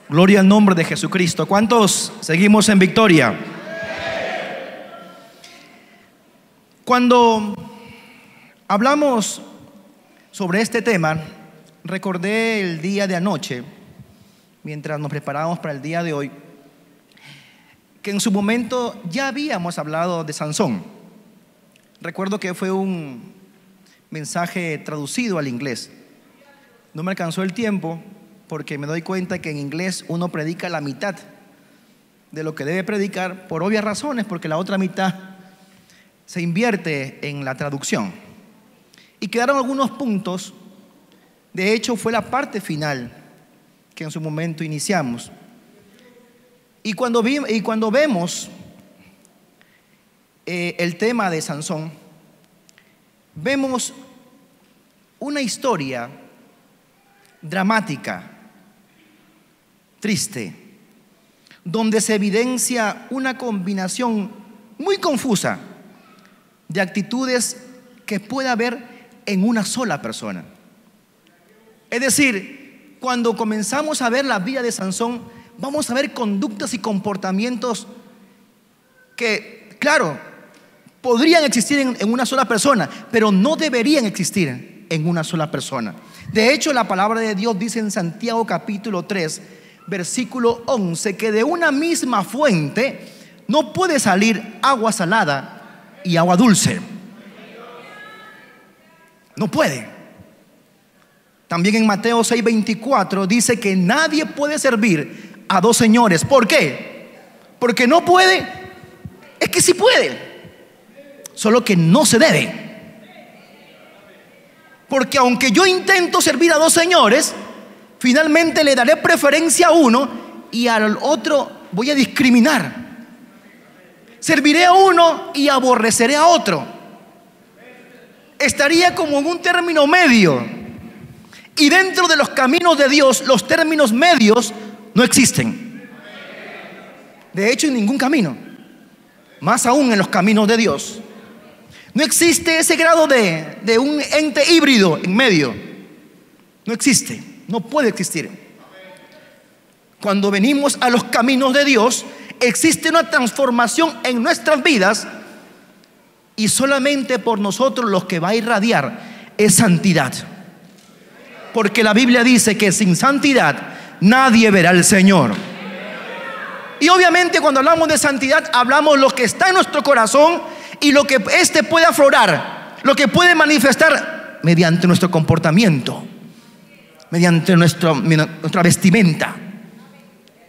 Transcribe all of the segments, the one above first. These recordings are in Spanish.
Gloria al nombre de Jesucristo. ¿Cuántos seguimos en victoria? Cuando hablamos sobre este tema, recordé el día de anoche, mientras nos preparábamos para el día de hoy, que en su momento ya habíamos hablado de Sansón. Recuerdo que fue un mensaje traducido al inglés. No me alcanzó el tiempo porque me doy cuenta que en inglés uno predica la mitad de lo que debe predicar por obvias razones, porque la otra mitad se invierte en la traducción. Y quedaron algunos puntos. De hecho, fue la parte final que en su momento iniciamos. Y cuando vemos el tema de Sansón, vemos una historia dramática, triste, donde se evidencia una combinación muy confusa de actitudes que puede haber en una sola persona. Es decir, cuando comenzamos a ver la vida de Sansón, vamos a ver conductas y comportamientos que, claro, podrían existir en una sola persona, pero no deberían existir en una sola persona. De hecho, la palabra de Dios dice en Santiago capítulo 3, versículo 11, que de una misma fuente no puede salir agua salada y agua dulce. No puede. También en Mateo 6:24 dice que nadie puede servir a dos señores. ¿Por qué? Porque no puede. Es que sí puede, solo que no se debe. Porque aunque yo intento servir a dos señores, finalmente le daré preferencia a uno y al otro voy a discriminar. Serviré a uno y aborreceré a otro. Estaría como en un término medio. Y dentro de los caminos de Dios, los términos medios no existen. De hecho, en ningún camino, más aún en los caminos de Dios, no existe ese grado de un ente híbrido en medio. No existe, no puede existir. Cuando venimos a los caminos de Dios, existe una transformación en nuestras vidas, y solamente por nosotros lo que va a irradiar es santidad. Porque la Biblia dice que sin santidad nadie verá al Señor. Y obviamente cuando hablamos de santidad, hablamos lo que está en nuestro corazón y lo que éste puede aflorar, lo que puede manifestar mediante nuestro comportamiento, mediante nuestra vestimenta,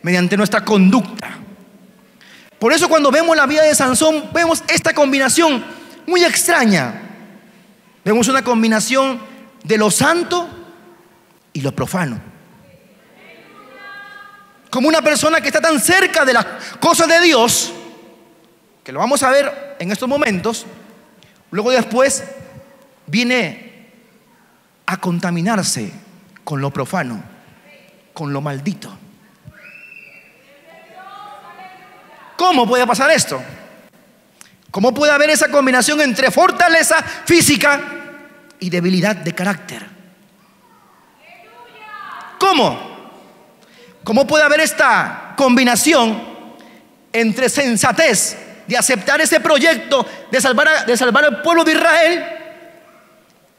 mediante nuestra conducta. Por eso cuando vemos la vida de Sansón, vemos esta combinación muy extraña. Vemos una combinación de lo santo y lo profano. Como una persona que está tan cerca de las cosas de Dios, que lo vamos a ver en estos momentos, luego después viene a contaminarse con lo profano, con lo maldito. ¿Cómo puede pasar esto? ¿Cómo puede haber esa combinación entre fortaleza física y debilidad de carácter? ¿Cómo? ¿Cómo puede haber esta combinación entre sensatez de aceptar ese proyecto de salvar al pueblo de Israel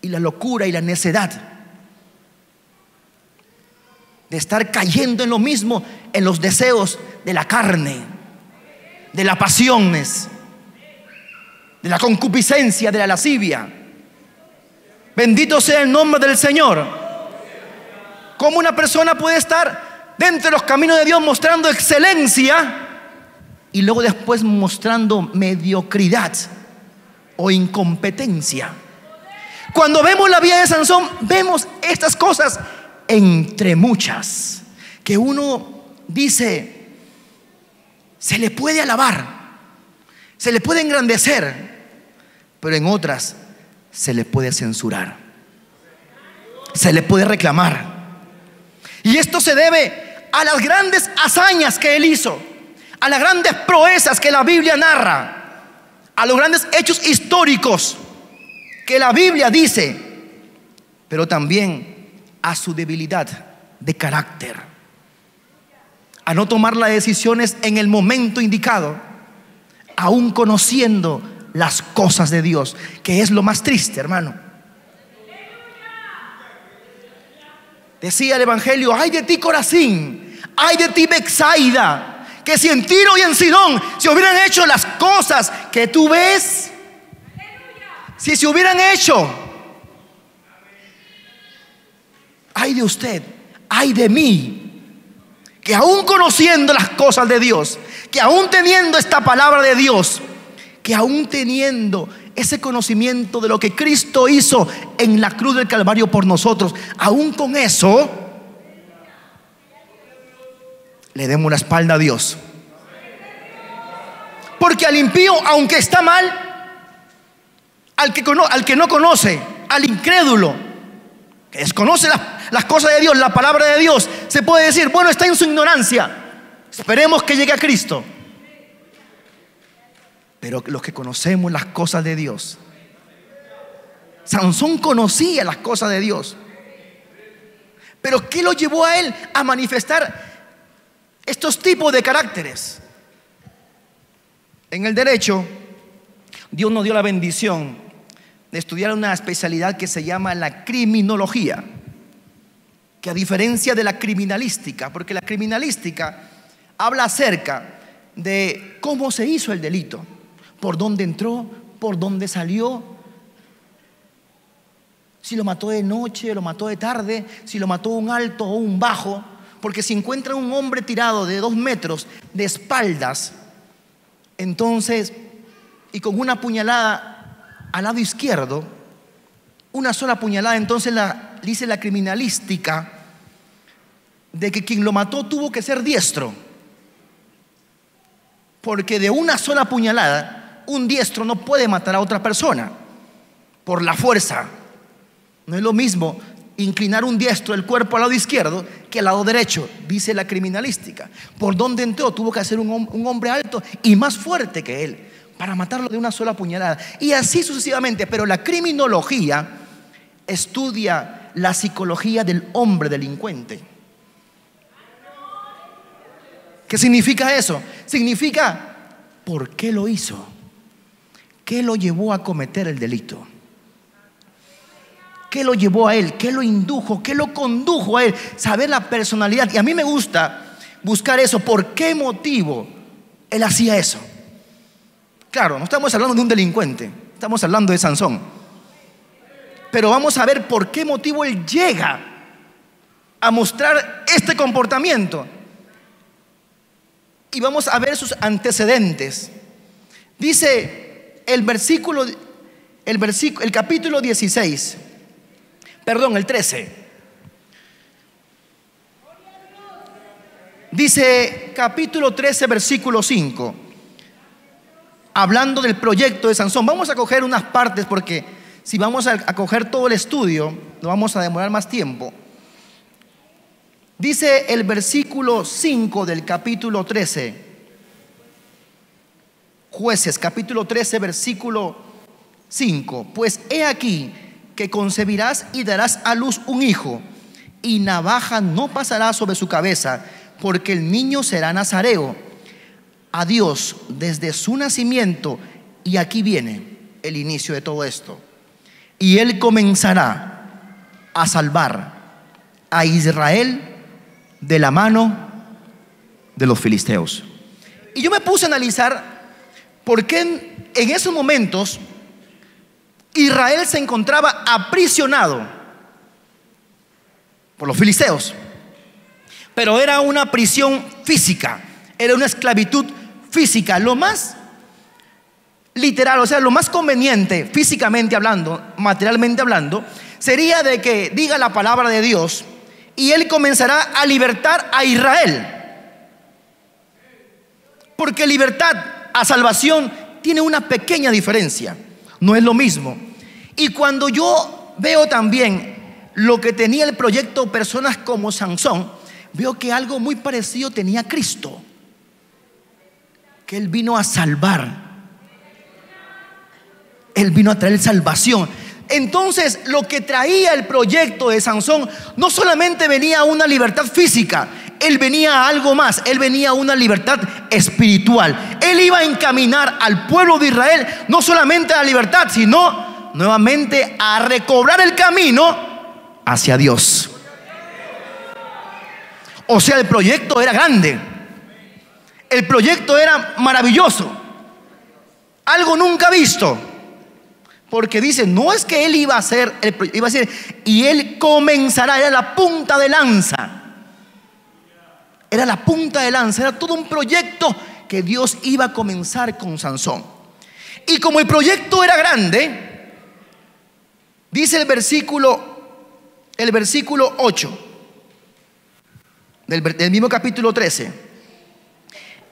y la locura y la necedad de estar cayendo en lo mismo, en los deseos de la carne, de las pasiones, de la concupiscencia, de la lascivia? Bendito sea el nombre del Señor. ¿Cómo una persona puede estar dentro de los caminos de Dios mostrando excelencia y luego después mostrando mediocridad o incompetencia? Cuando vemos la vida de Sansón, vemos estas cosas entre muchas que uno dice, se le puede alabar, se le puede engrandecer, pero en otras se le puede censurar, se le puede reclamar. Y esto se debe a las grandes hazañas que él hizo, a las grandes proezas que la Biblia narra, a los grandes hechos históricos que la Biblia dice, pero también a su debilidad de carácter. a no tomar las decisiones en el momento indicado, aún conociendo las cosas de Dios, que es lo más triste, hermano. Decía el Evangelio: ay de ti, Corazín, ay de ti, Betsaida, que si en Tiro y en Sidón se hubieran hecho las cosas que tú ves, si se hubieran hecho, ay de usted, ay de mí, que aún conociendo las cosas de Dios, que aún teniendo esta palabra de Dios, que aún teniendo ese conocimiento de lo que Cristo hizo en la cruz del Calvario por nosotros, aún con eso le demos la espalda a Dios. Porque al impío, aunque está mal, al que no conoce, al incrédulo, que desconoce las cosas de Dios, la palabra de Dios, se puede decir: bueno, está en su ignorancia, esperemos que llegue a Cristo. Pero los que conocemos las cosas de Dios, Sansón conocía las cosas de Dios, pero ¿qué lo llevó a él a manifestar estos tipos de caracteres? En el derecho, Dios nos dio la bendición de estudiar una especialidad que se llama la criminología, que a diferencia de la criminalística, porque la criminalística habla acerca de cómo se hizo el delito, por dónde entró, por dónde salió, si lo mató de noche, lo mató de tarde, si lo mató un alto o un bajo. Porque si encuentran un hombre tirado de 2 metros de espaldas, entonces, y con una puñalada al lado izquierdo, una sola puñalada, entonces dice la criminalística de que quien lo mató tuvo que ser diestro, porque de una sola puñalada un diestro no puede matar a otra persona por la fuerza. No es lo mismo inclinar un diestro el cuerpo al lado izquierdo que al lado derecho, dice la criminalística. Por donde entró tuvo que ser un hombre alto y más fuerte que él para matarlo de una sola puñalada, y así sucesivamente. Pero la criminología estudia la psicología del hombre delincuente. ¿Qué significa eso? Significa ¿por qué lo hizo? ¿Qué lo llevó a cometer el delito? ¿Qué lo llevó a él? ¿Qué lo indujo? ¿Qué lo condujo a él? Saber la personalidad. Y a mí me gusta buscar eso. ¿Por qué motivo él hacía eso? Claro, no estamos hablando de un delincuente, estamos hablando de Sansón. Pero vamos a ver por qué motivo él llega a mostrar este comportamiento. Y vamos a ver sus antecedentes. Dice el capítulo 16, perdón, el 13. Dice capítulo 13, versículo 5, hablando del proyecto de Sansón. Vamos a coger unas partes porque si vamos a coger todo el estudio, nos vamos a demorar más tiempo. Dice el versículo 5 del capítulo 13, Jueces, capítulo 13, versículo 5. Pues he aquí que concebirás y darás a luz un hijo, y navaja no pasará sobre su cabeza, porque el niño será nazareo a Dios desde su nacimiento. Y aquí viene el inicio de todo esto. Y él comenzará a salvar a Israel de la mano de los filisteos. Y yo me puse a analizar por qué en esos momentos Israel se encontraba aprisionado por los filisteos. Pero era una prisión física, era una esclavitud física. Lo más literal, o sea, lo más conveniente físicamente hablando, materialmente hablando, sería de que diga la palabra de Dios y él comenzará a libertar a Israel. Porque libertad a salvación tiene una pequeña diferencia, no es lo mismo. Y cuando yo veo también lo que tenía el proyecto personas como Sansón, veo que algo muy parecido tenía Cristo, que Él vino a salvar, Él vino a traer salvación. Entonces lo que traía el proyecto de Sansón no solamente venía una libertad física, Él venía a algo más. Él venía a una libertad espiritual. Él iba a encaminar al pueblo de Israel no solamente a la libertad, sino nuevamente a recobrar el camino hacia Dios. O sea, el proyecto era grande. El proyecto era maravilloso. Algo nunca visto. Porque dice, no es que él iba a hacer, iba a decir, y él comenzará, era la punta de lanza. Era la punta de lanza, era todo un proyecto que Dios iba a comenzar con Sansón. Y como el proyecto era grande, dice el versículo 8 del mismo capítulo 13.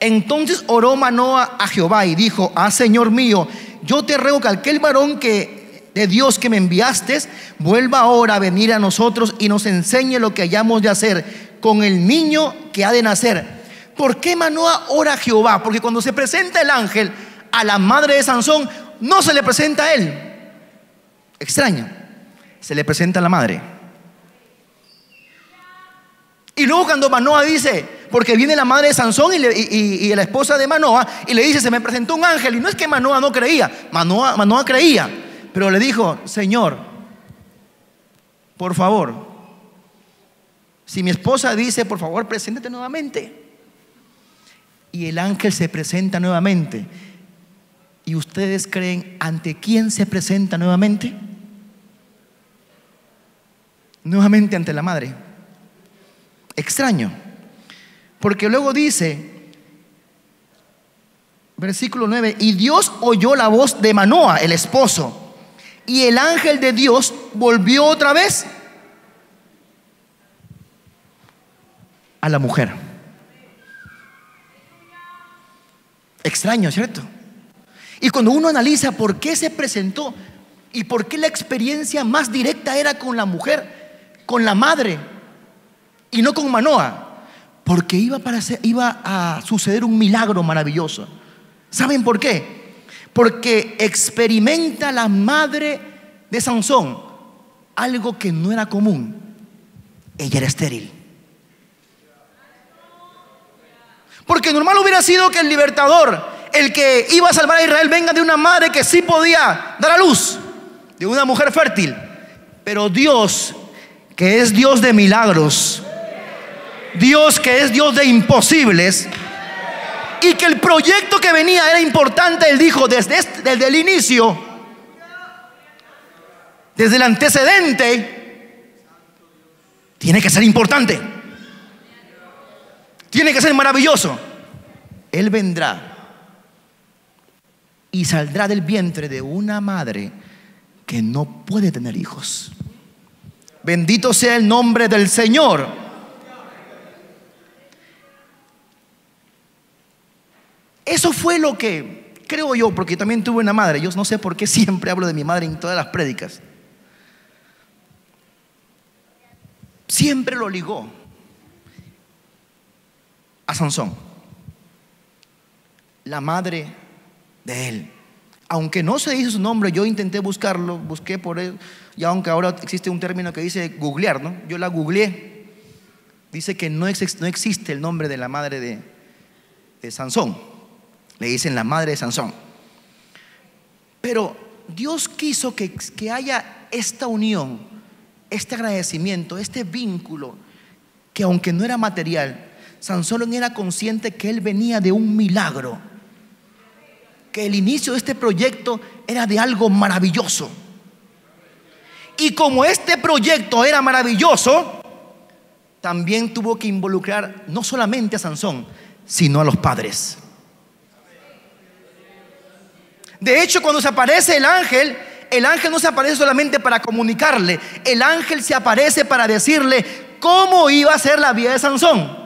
Entonces oró Manoah a Jehová y dijo: Señor mío, yo te ruego que aquel varón de Dios que me enviaste vuelva ahora a venir a nosotros y nos enseñe lo que hayamos de hacer con el niño que ha de nacer. ¿Por qué Manoah ora a Jehová? Porque cuando se presenta el ángel a la madre de Sansón, no se le presenta a él. Extraño. Se le presenta a la madre. Y luego cuando Manoah dice, porque viene la madre de Sansón y la esposa de Manoah y le dice: se me presentó un ángel. Y no es que Manoah no creía, Manoah creía, pero le dijo: Señor, por favor, si mi esposa dice, por favor, preséntate nuevamente. Y el ángel se presenta nuevamente. ¿Y ustedes creen ante quién se presenta nuevamente? Nuevamente ante la madre. Extraño, porque luego dice, versículo 9: y Dios oyó la voz de Manoah, el esposo, y el ángel de Dios volvió otra vez a la mujer. Extraño, ¿cierto? Y cuando uno analiza por qué se presentó y por qué la experiencia más directa era con la mujer, con la madre, y no con Manoah, porque iba a suceder un milagro maravilloso. ¿Saben por qué? Porque experimenta la madre de Sansón algo que no era común. Ella era estéril. Porque normal hubiera sido que el libertador, el que iba a salvar a Israel, venga de una madre que sí podía dar a luz, de una mujer fértil. Pero Dios, que es Dios de milagros, Dios que es Dios de imposibles, y que el proyecto que venía era importante, Él dijo desde el inicio, desde el antecedente, tiene que ser importante, tiene que ser maravilloso. Él vendrá y saldrá del vientre de una madre que no puede tener hijos. Bendito sea el nombre del Señor. Eso fue lo que creo yo, porque también tuve una madre. Yo no sé por qué siempre hablo de mi madre en todas las prédicas. Siempre lo ligó a Sansón, la madre de él. Aunque no se dice su nombre, yo intenté buscarlo, busqué por él. Y aunque ahora existe un término que dice googlear, ¿no? Yo la googleé. Dice que no existe el nombre de la madre de Sansón. Le dicen la madre de Sansón. Pero Dios quiso que haya esta unión, este agradecimiento, este vínculo, que aunque no era material, Sansón era consciente que él venía de un milagro, que el inicio de este proyecto era de algo maravilloso. Y como este proyecto era maravilloso, también tuvo que involucrar no solamente a Sansón, sino a los padres. De hecho, cuando se aparece el ángel no se aparece solamente para comunicarle. El ángel se aparece para decirle cómo iba a ser la vida de Sansón,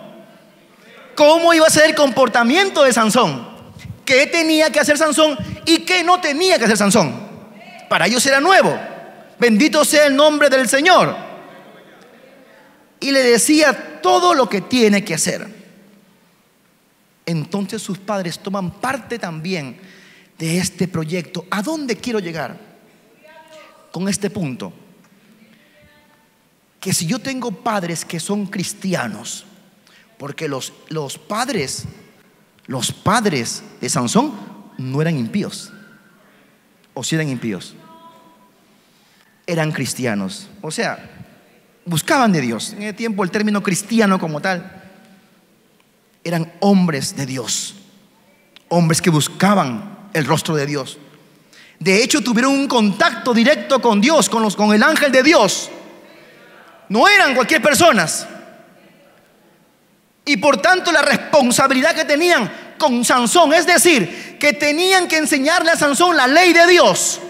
cómo iba a ser el comportamiento de Sansón, qué tenía que hacer Sansón y qué no tenía que hacer Sansón. Para ellos era nuevo. Bendito sea el nombre del Señor. Y le decía todo lo que tiene que hacer. Entonces sus padres toman parte también de este proyecto. ¿A dónde quiero llegar con este punto? Que si yo tengo padres que son cristianos, Porque los padres de Sansón no eran impíos. ¿O si eran impíos? Eran cristianos. O sea, buscaban de Dios. En ese tiempo el término cristiano como tal, eran hombres de Dios, hombres que buscaban el rostro de Dios. De hecho, tuvieron un contacto directo con Dios, con el ángel de Dios. No eran cualquier personas. Y por tanto la responsabilidad que tenían con Sansón, es decir, que tenían que enseñarle a Sansón la ley de Dios,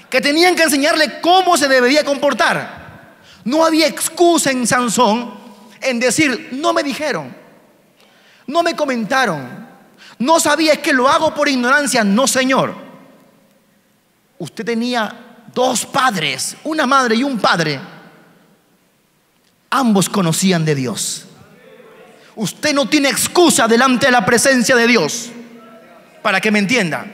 que tenían que enseñarle cómo se debería comportar. No había excusa en Sansón en decir: no me dijeron, no me comentaron, no sabía, es que lo hago por ignorancia. No, señor. Usted tenía dos padres, una madre y un padre. Ambos conocían de Dios. Usted no tiene excusa delante de la presencia de Dios, para que me entienda.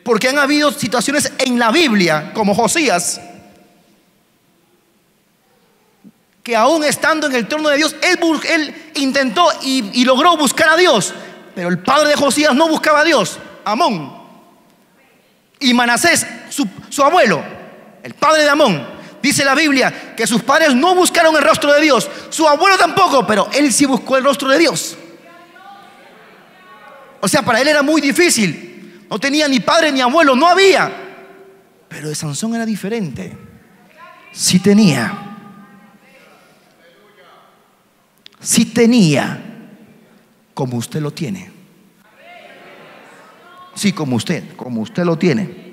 Porque han habido situaciones en la Biblia, como Josías, que aún estando en el trono de Dios, él intentó y logró buscar a Dios. Pero el padre de Josías no buscaba a Dios, Amón. Y Manasés, su abuelo, el padre de Amón, dice la Biblia que sus padres no buscaron el rostro de Dios, su abuelo tampoco, pero él sí buscó el rostro de Dios. O sea, para él era muy difícil. No tenía ni padre ni abuelo, no había. Pero de Sansón era diferente. Sí tenía. Sí tenía, como usted lo tiene. Sí, como usted lo tiene.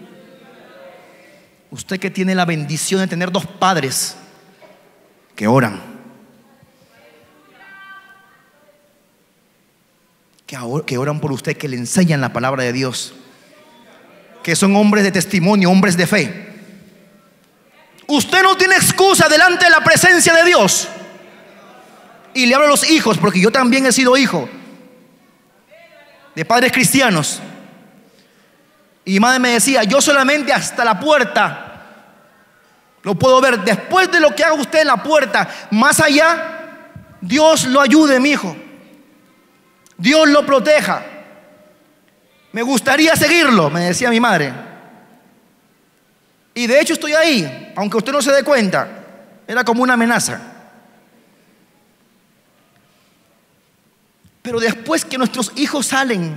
Usted que tiene la bendición de tener dos padres que oran, que oran por usted, que le enseñan la palabra de Dios, que son hombres de testimonio, hombres de fe. Usted no tiene excusa delante de la presencia de Dios. Y le hablo a los hijos, porque yo también he sido hijo de padres cristianos. Y mi madre me decía: yo solamente hasta la puerta lo puedo ver. Después de lo que haga usted en la puerta, más allá, Dios lo ayude, mi hijo. Dios lo proteja. Me gustaría seguirlo, me decía mi madre. Y de hecho estoy ahí, aunque usted no se dé cuenta. Era como una amenaza. Pero después que nuestros hijos salen,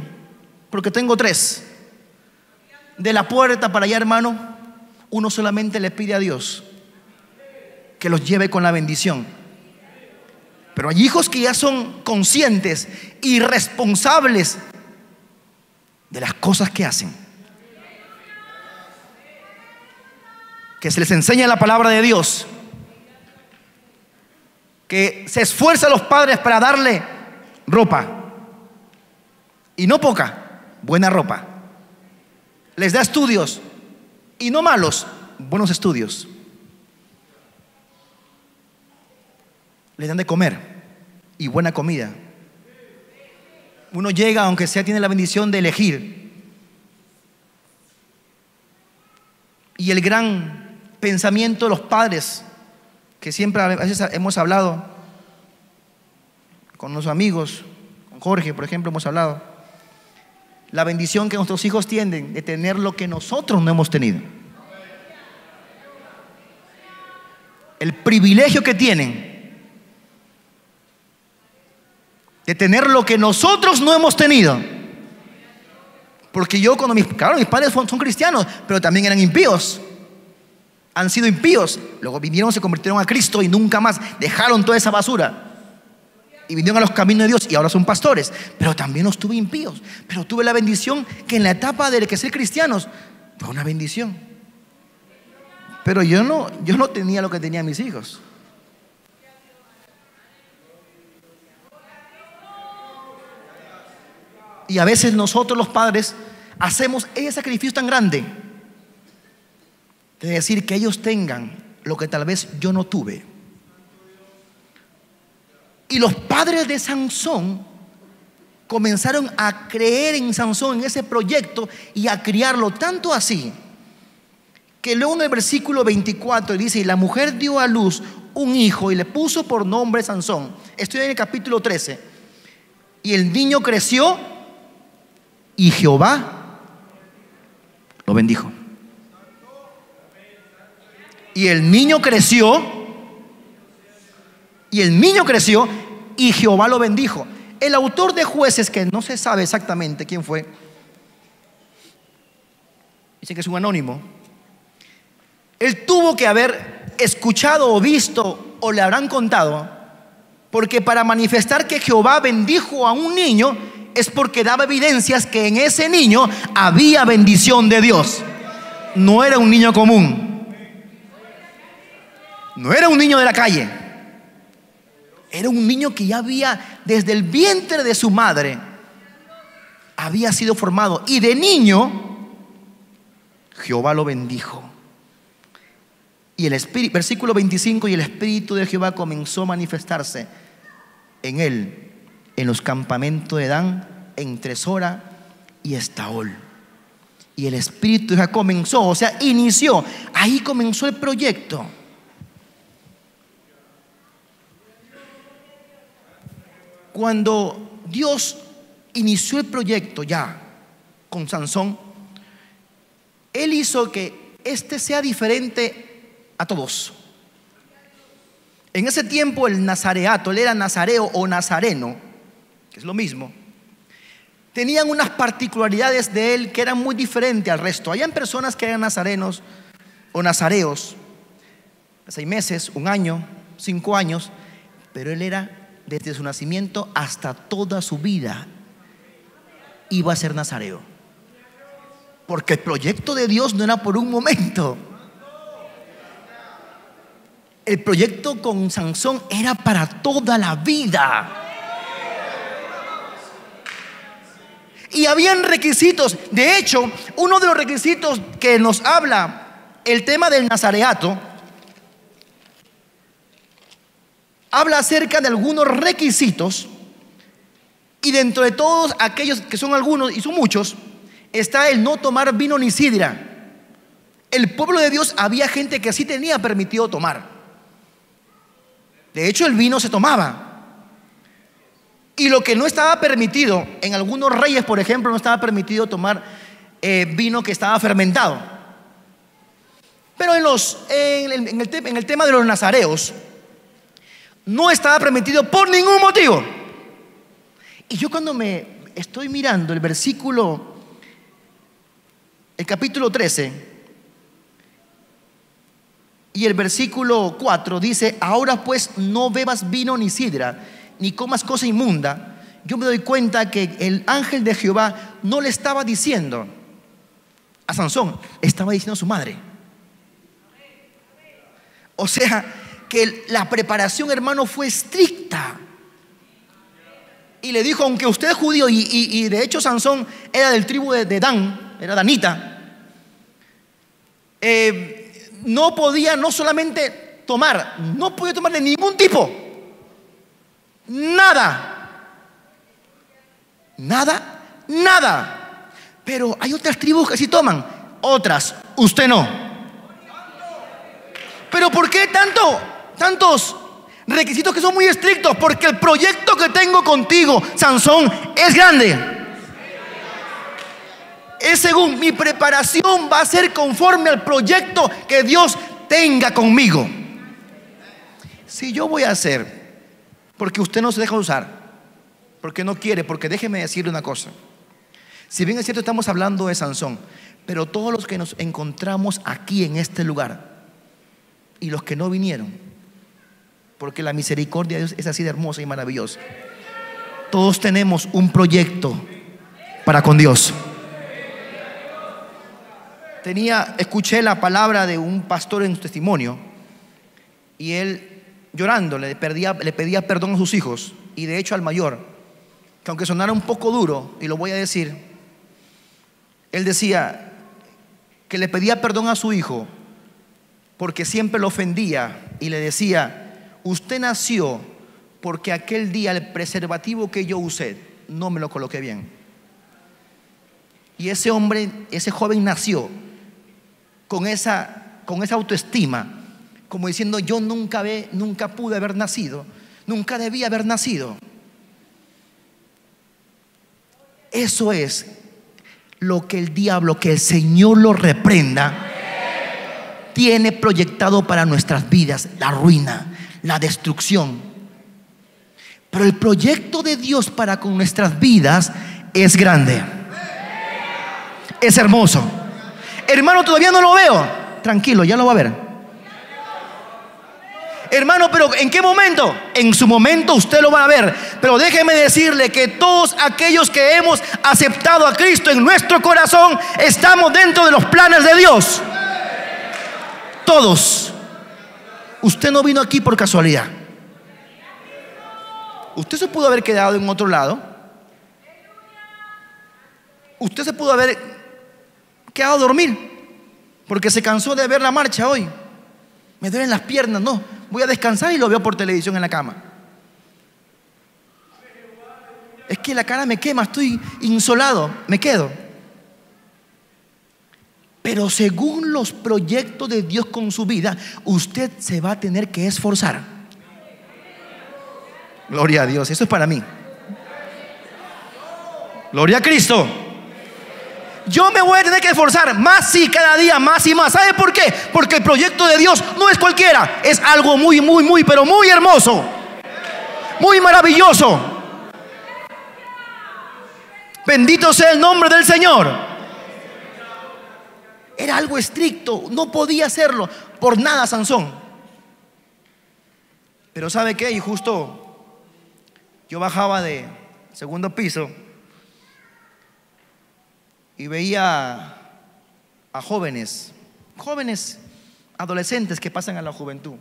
porque tengo 3, de la puerta para allá, hermano, uno solamente le pide a Dios que los lleve con la bendición. Pero hay hijos que ya son conscientes y responsables de las cosas que hacen, que se les enseña la palabra de Dios, que se esfuerzan los padres para darle ropa, y no poca, buena ropa. Les da estudios, y no malos, buenos estudios. Les dan de comer y buena comida. Uno llega, aunque sea, tiene la bendición de elegir. Y el gran pensamiento de los padres, que siempre a veces hemos hablado con los amigos, con Jorge, por ejemplo, hemos hablado, la bendición que nuestros hijos tienen de tener lo que nosotros no hemos tenido. El privilegio que tienen de tener lo que nosotros no hemos tenido. Porque yo, cuando mis padres son cristianos, pero también eran impíos. Han sido impíos. Luego vinieron, se convirtieron a Cristo y nunca más dejaron toda esa basura. Y vinieron a los caminos de Dios y ahora son pastores. Pero también los tuve impíos. Pero tuve la bendición que en la etapa de que ser cristianos fue una bendición. Pero yo no tenía lo que tenían mis hijos. Y a veces nosotros los padres hacemos ese sacrificio tan grande de decir que ellos tengan lo que tal vez yo no tuve. Y los padres de Sansón comenzaron a creer en Sansón, en ese proyecto, y a criarlo tanto así que luego en el versículo 24 dice: y la mujer dio a luz un hijo y le puso por nombre Sansón. Estoy en el capítulo 13. Y el niño creció y Jehová lo bendijo. Y el niño creció y Jehová lo bendijo. El autor de Jueces, que no se sabe exactamente quién fue, dice que es un anónimo. Él tuvo que haber escuchado o visto o le habrán contado, porque para manifestar que Jehová bendijo a un niño es porque daba evidencias que en ese niño había bendición de Dios. No era un niño común, no era un niño de la calle, era un niño que ya había, desde el vientre de su madre, había sido formado. Y de niño, Jehová lo bendijo. Y el espíritu, versículo 25, y el espíritu de Jehová comenzó a manifestarse en él, en los campamentos de Dan, entre Sora y Estaol. Y el espíritu de Jehová comenzó, o sea, inició. Ahí comenzó el proyecto. Cuando Dios inició el proyecto ya con Sansón, Él hizo que este sea diferente a todos. En ese tiempo el nazareato, él era nazareo o nazareno, que es lo mismo, tenían unas particularidades de él que eran muy diferentes al resto. Habían personas que eran nazarenos o nazareos 6 meses, 1 año, 5 años, pero él era desde su nacimiento hasta toda su vida iba a ser nazareo, porque el proyecto de Dios no era por un momento. El proyecto con Sansón era para toda la vida. Y habían requisitos. De hecho, uno de los requisitos que nos habla el tema del nazareato, habla acerca de algunos requisitos. Y dentro de todos aquellos, que son algunos y son muchos, está el no tomar vino ni sidra. El pueblo de Dios, había gente que sí tenía permitido tomar. De hecho, el vino se tomaba. Y lo que no estaba permitido, en algunos reyes, por ejemplo, no estaba permitido tomar vino que estaba fermentado. Pero en el tema de los nazareos, no estaba permitido por ningún motivo. Y yo, cuando me estoy mirando el versículo, el capítulo 13 y el versículo 4, dice: ahora pues no bebas vino ni sidra, ni comas cosa inmunda. Yo me doy cuenta que el ángel de Jehová no le estaba diciendo a Sansón, estaba diciendo a su madre. O sea, que la preparación, hermano, fue estricta. Y le dijo, aunque usted es judío, y de hecho Sansón era del tribu de Dan, era danita, no podía no solamente tomar, no podía tomar de ningún tipo, nada, pero hay otras tribus que sí toman, otras, usted no. Pero ¿por qué tantos requisitos que son muy estrictos? Porque el proyecto que tengo contigo, Sansón, es grande. Es según mi preparación, va a ser conforme al proyecto que Dios tenga conmigo. Si yo voy a hacer, porque usted no se deja usar, porque no quiere, porque déjeme decirle una cosa. Si bien es cierto, estamos hablando de Sansón, pero todos los que nos encontramos aquí en este lugar y los que no vinieron, porque la misericordia de Dios es así de hermosa y maravillosa, todos tenemos un proyecto para con Dios. Escuché la palabra de un pastor en su testimonio, y él, llorando, le pedía perdón a sus hijos, y de hecho al mayor, que aunque sonara un poco duro, y lo voy a decir, él decía que le pedía perdón a su hijo porque siempre lo ofendía y le decía: usted nació porque aquel día el preservativo que yo usé no me lo coloqué bien. Y ese hombre, ese joven nació con esa autoestima, como diciendo: yo nunca pude haber nacido, nunca debía haber nacido. Eso es lo que el diablo, que el Señor lo reprenda, tiene proyectado para nuestras vidas: la ruina, la destrucción. Pero el proyecto de Dios para con nuestras vidas es grande, es hermoso. Hermano, todavía no lo veo. Tranquilo, ya lo va a ver. Hermano, pero ¿en qué momento? En su momento usted lo va a ver. Pero déjeme decirle que todos aquellos que hemos aceptado a Cristo en nuestro corazón, estamos dentro de los planes de Dios. Todos. Usted no vino aquí por casualidad. Usted se pudo haber quedado en otro lado. Usted se pudo haber quedado a dormir porque se cansó de ver la marcha hoy. Me duelen las piernas, no, voy a descansar y lo veo por televisión en la cama. Es que la cara me quema, estoy insolado, me quedo. Pero según los proyectos de Dios con su vida, usted se va a tener que esforzar. Gloria a Dios, eso es para mí. Gloria a Cristo. Yo me voy a tener que esforzar más, sí, cada día más y más. ¿Sabe por qué? Porque el proyecto de Dios no es cualquiera. Es algo muy, pero muy hermoso, muy maravilloso. Bendito sea el nombre del Señor. Era algo estricto, no podía hacerlo por nada Sansón. Pero ¿sabe qué? Y justo yo bajaba de segundo piso y veía a jóvenes adolescentes que pasan a la juventud.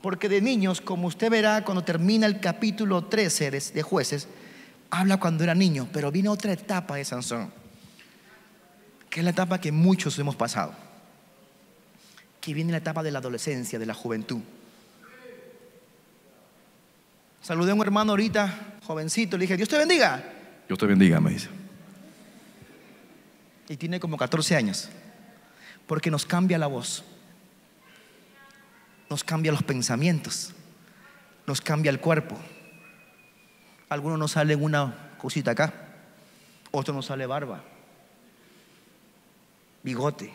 Porque de niños, como usted verá cuando termina el capítulo 13 de Jueces, habla cuando era niño. Pero viene otra etapa de Sansón, que es la etapa que muchos hemos pasado, que viene la etapa de la adolescencia, de la juventud. Saludé a un hermano ahorita, jovencito, le dije: Dios te bendiga. Dios te bendiga, me dice. Y tiene como 14 años. Porque nos cambia la voz, nos cambia los pensamientos, nos cambia el cuerpo. Algunos nos salen una cosita acá, otros nos sale barba, bigote.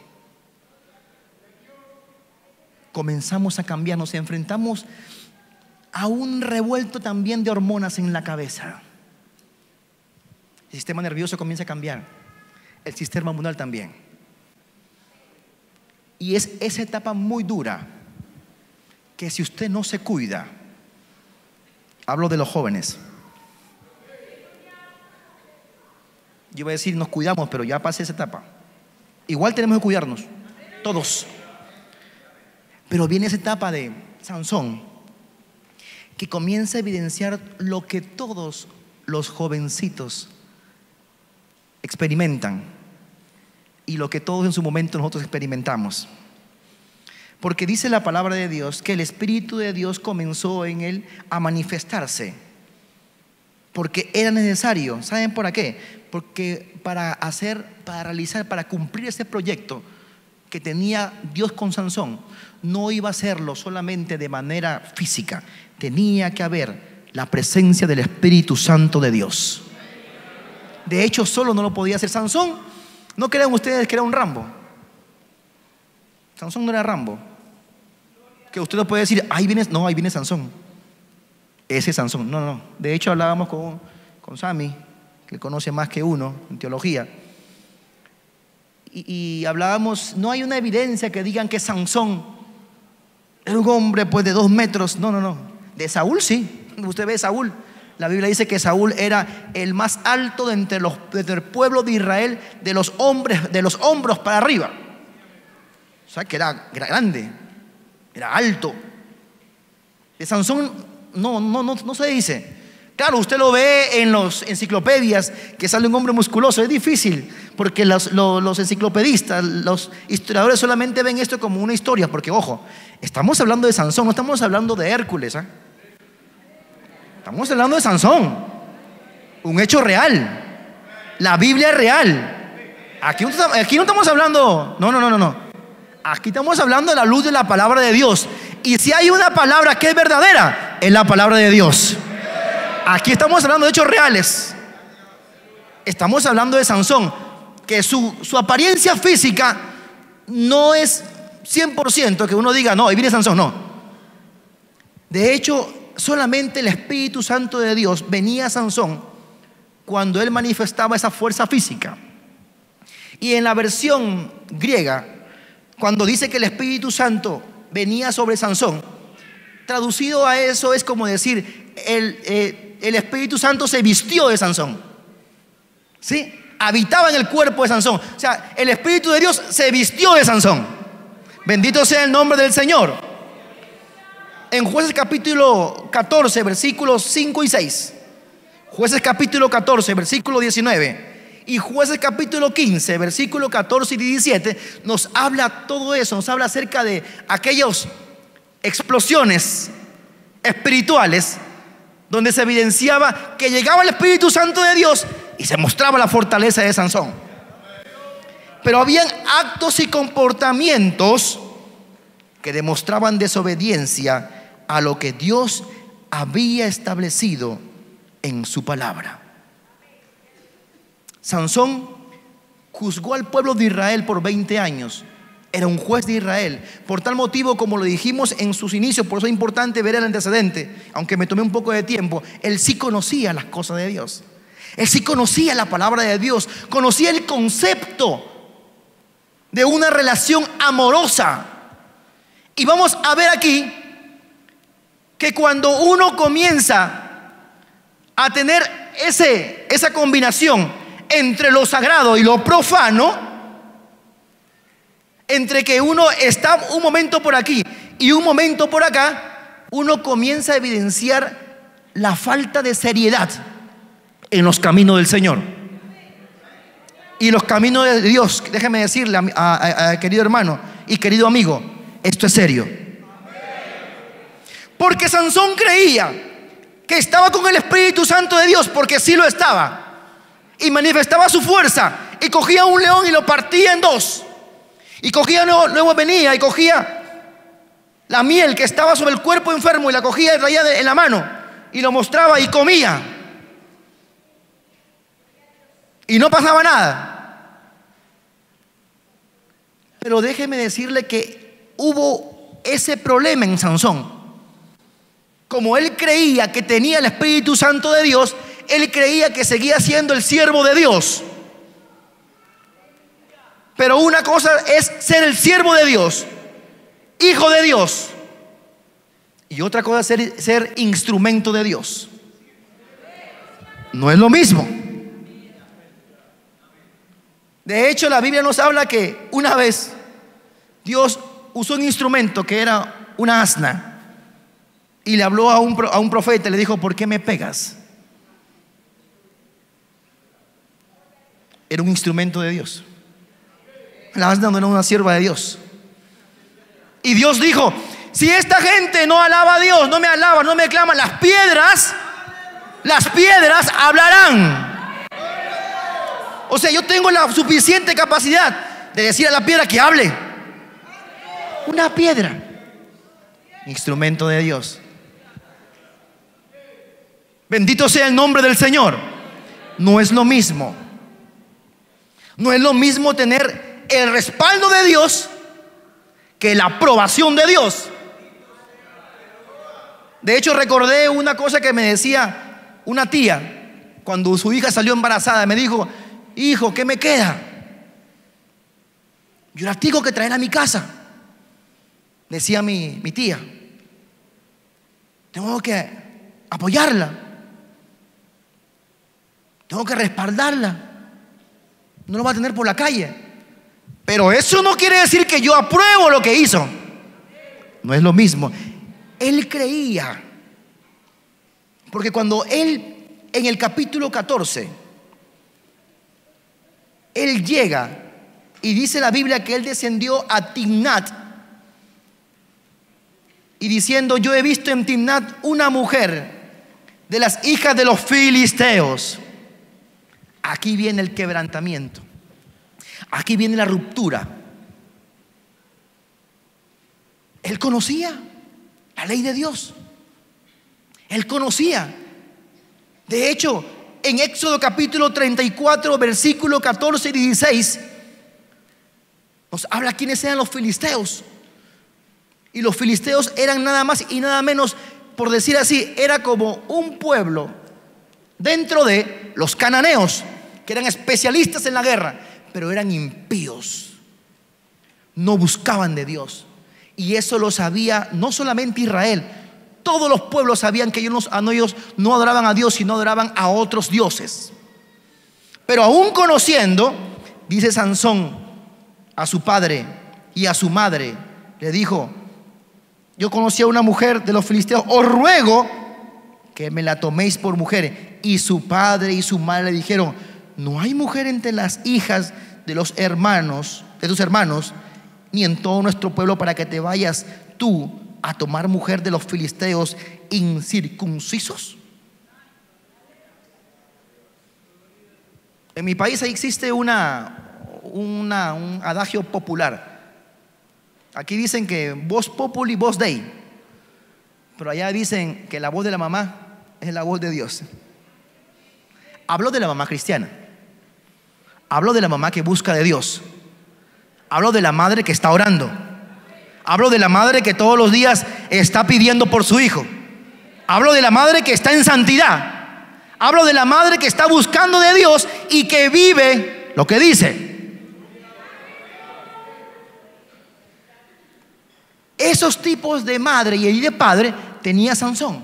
Comenzamos a cambiar, nos enfrentamos a un revuelto también de hormonas en la cabeza. El sistema nervioso comienza a cambiar, el sistema hormonal también. Y es esa etapa muy dura que si usted no se cuida, hablo de los jóvenes, yo voy a decir nos cuidamos, pero ya pasé esa etapa. Igual tenemos que cuidarnos, todos. Pero viene esa etapa de Sansón, que comienza a evidenciar lo que todos los jovencitos experimentan y lo que todos en su momento nosotros experimentamos. Porque dice la palabra de Dios que el Espíritu de Dios comenzó en él a manifestarse, porque era necesario. ¿Saben por qué? Porque para realizar, para cumplir ese proyecto que tenía Dios con Sansón, no iba a hacerlo solamente de manera física. Tenía que haber la presencia del Espíritu Santo de Dios. De hecho, solo no lo podía hacer Sansón. No crean ustedes que era un Rambo. Sansón no era Rambo, que usted no puede decir: ahí viene Sansón. Ese es Sansón. No. De hecho, hablábamos con Sammy, que conoce más que uno en teología, y hablábamos, no hay una evidencia que digan que Sansón era un hombre pues de 2 metros. No. De Saúl sí. Usted ve Saúl, la Biblia dice que Saúl era el más alto entre el pueblo de Israel, de los hombros para arriba. O sea que era grande, era alto. De Sansón no se dice. Claro, usted lo ve en las enciclopedias que sale un hombre musculoso. Es difícil porque los enciclopedistas, los historiadores solamente ven esto como una historia. Porque ojo, estamos hablando de Sansón, no estamos hablando de Hércules, ¿eh? Estamos hablando de Sansón, un hecho real. La Biblia es real. Aquí no estamos hablando, no. Aquí estamos hablando de la luz de la palabra de Dios. Y si hay una palabra que es verdadera, es la palabra de Dios. Aquí estamos hablando de hechos reales. Estamos hablando de Sansón, que su apariencia física no es 100% que uno diga, no, ahí viene Sansón, no. De hecho, solamente el Espíritu Santo de Dios venía a Sansón cuando él manifestaba esa fuerza física. Y en la versión griega, cuando dice que el Espíritu Santo venía sobre Sansón, traducido a eso es como decir, el Espíritu Santo se vistió de Sansón, ¿sí? Habitaba en el cuerpo de Sansón. O sea, el Espíritu de Dios se vistió de Sansón. Bendito sea el nombre del Señor. En Jueces capítulo 14, versículos 5 y 6. Jueces capítulo 14, versículo 19. Y Jueces capítulo 15, versículo 14 y 17, nos habla todo eso, nos habla acerca de aquellas explosiones espirituales donde se evidenciaba que llegaba el Espíritu Santo de Dios y se mostraba la fortaleza de Sansón. Pero habían actos y comportamientos que demostraban desobediencia a lo que Dios había establecido en su palabra. Sansón juzgó al pueblo de Israel por 20 años. Era un juez de Israel. Por tal motivo, como lo dijimos en sus inicios, por eso es importante ver el antecedente. Aunque me tomé un poco de tiempo, él sí conocía las cosas de Dios. Él sí conocía la palabra de Dios. Conocía el concepto de una relación amorosa. Y vamos a ver aquí que cuando uno comienza a tener esa combinación entre lo sagrado y lo profano, entre que uno está un momento por aquí y un momento por acá, uno comienza a evidenciar la falta de seriedad en los caminos del Señor y los caminos de Dios. Déjeme decirle a querido hermano y querido amigo, esto es serio. Porque Sansón creía que estaba con el Espíritu Santo de Dios, porque sí lo estaba, y manifestaba su fuerza, y cogía un león y lo partía en dos, y cogía, luego venía y cogía la miel que estaba sobre el cuerpo enfermo y la cogía y traía en la mano y lo mostraba y comía, y no pasaba nada. Pero déjeme decirle que hubo ese problema en Sansón. Como él creía que tenía el Espíritu Santo de Dios, él creía que seguía siendo el siervo de Dios. Pero una cosa es ser el siervo de Dios, hijo de Dios, y otra cosa es ser instrumento de Dios. No es lo mismo. De hecho, la Biblia nos habla que una vez Dios usó un instrumento que era una asna, y le habló a un profeta y le dijo: ¿por qué me pegas? Era un instrumento de Dios. La asna no era una sierva de Dios. Y Dios dijo: si esta gente no alaba a Dios, no me alaba, no me clama, las piedras hablarán. O sea, yo tengo la suficiente capacidad de decir a la piedra que hable. Una piedra, instrumento de Dios. Bendito sea el nombre del Señor. No es lo mismo. No es lo mismo tener el respaldo de Dios que la aprobación de Dios. De hecho, recordé una cosa que me decía una tía cuando su hija salió embarazada. Me dijo: hijo, ¿qué me queda? Yo la tengo que traer a mi casa. Decía mi tía, tengo que apoyarla, tengo que respaldarla. No lo va a tener por la calle. Pero eso no quiere decir que yo apruebo lo que hizo. No es lo mismo. Él creía, porque cuando él, en el capítulo 14, él llega y dice la Biblia que él descendió a Timnat, y diciendo: yo he visto en Timnat una mujer de las hijas de los filisteos. Aquí viene el quebrantamiento. Aquí viene la ruptura. Él conocía la ley de Dios. Él conocía. De hecho, en Éxodo capítulo 34, versículo 14 y 16, nos habla quiénes eran los filisteos. Y los filisteos eran nada más y nada menos, por decir así, era como un pueblo dentro de los cananeos, que eran especialistas en la guerra, pero eran impíos. No buscaban de Dios. Y eso lo sabía no solamente Israel. Todos los pueblos sabían que ellos no adoraban a Dios, sino adoraban a otros dioses. Pero aún conociendo, dice Sansón a su padre y a su madre, le dijo: yo conocí a una mujer de los filisteos, os ruego que me la toméis por mujer. Y su padre y su madre le dijeron: no hay mujer entre las hijas de tus hermanos, ni en todo nuestro pueblo, para que te vayas tú a tomar mujer de los filisteos incircuncisos. En mi país ahí existe un adagio popular. Aquí dicen que voz populi, voz dei, pero allá dicen que la voz de la mamá es la voz de Dios. Hablo de la mamá cristiana, hablo de la mamá que busca de Dios, hablo de la madre que está orando, hablo de la madre que todos los días está pidiendo por su hijo, hablo de la madre que está en santidad, hablo de la madre que está buscando de Dios y que vive lo que dice. Esos tipos de madre y de padre tenía Sansón.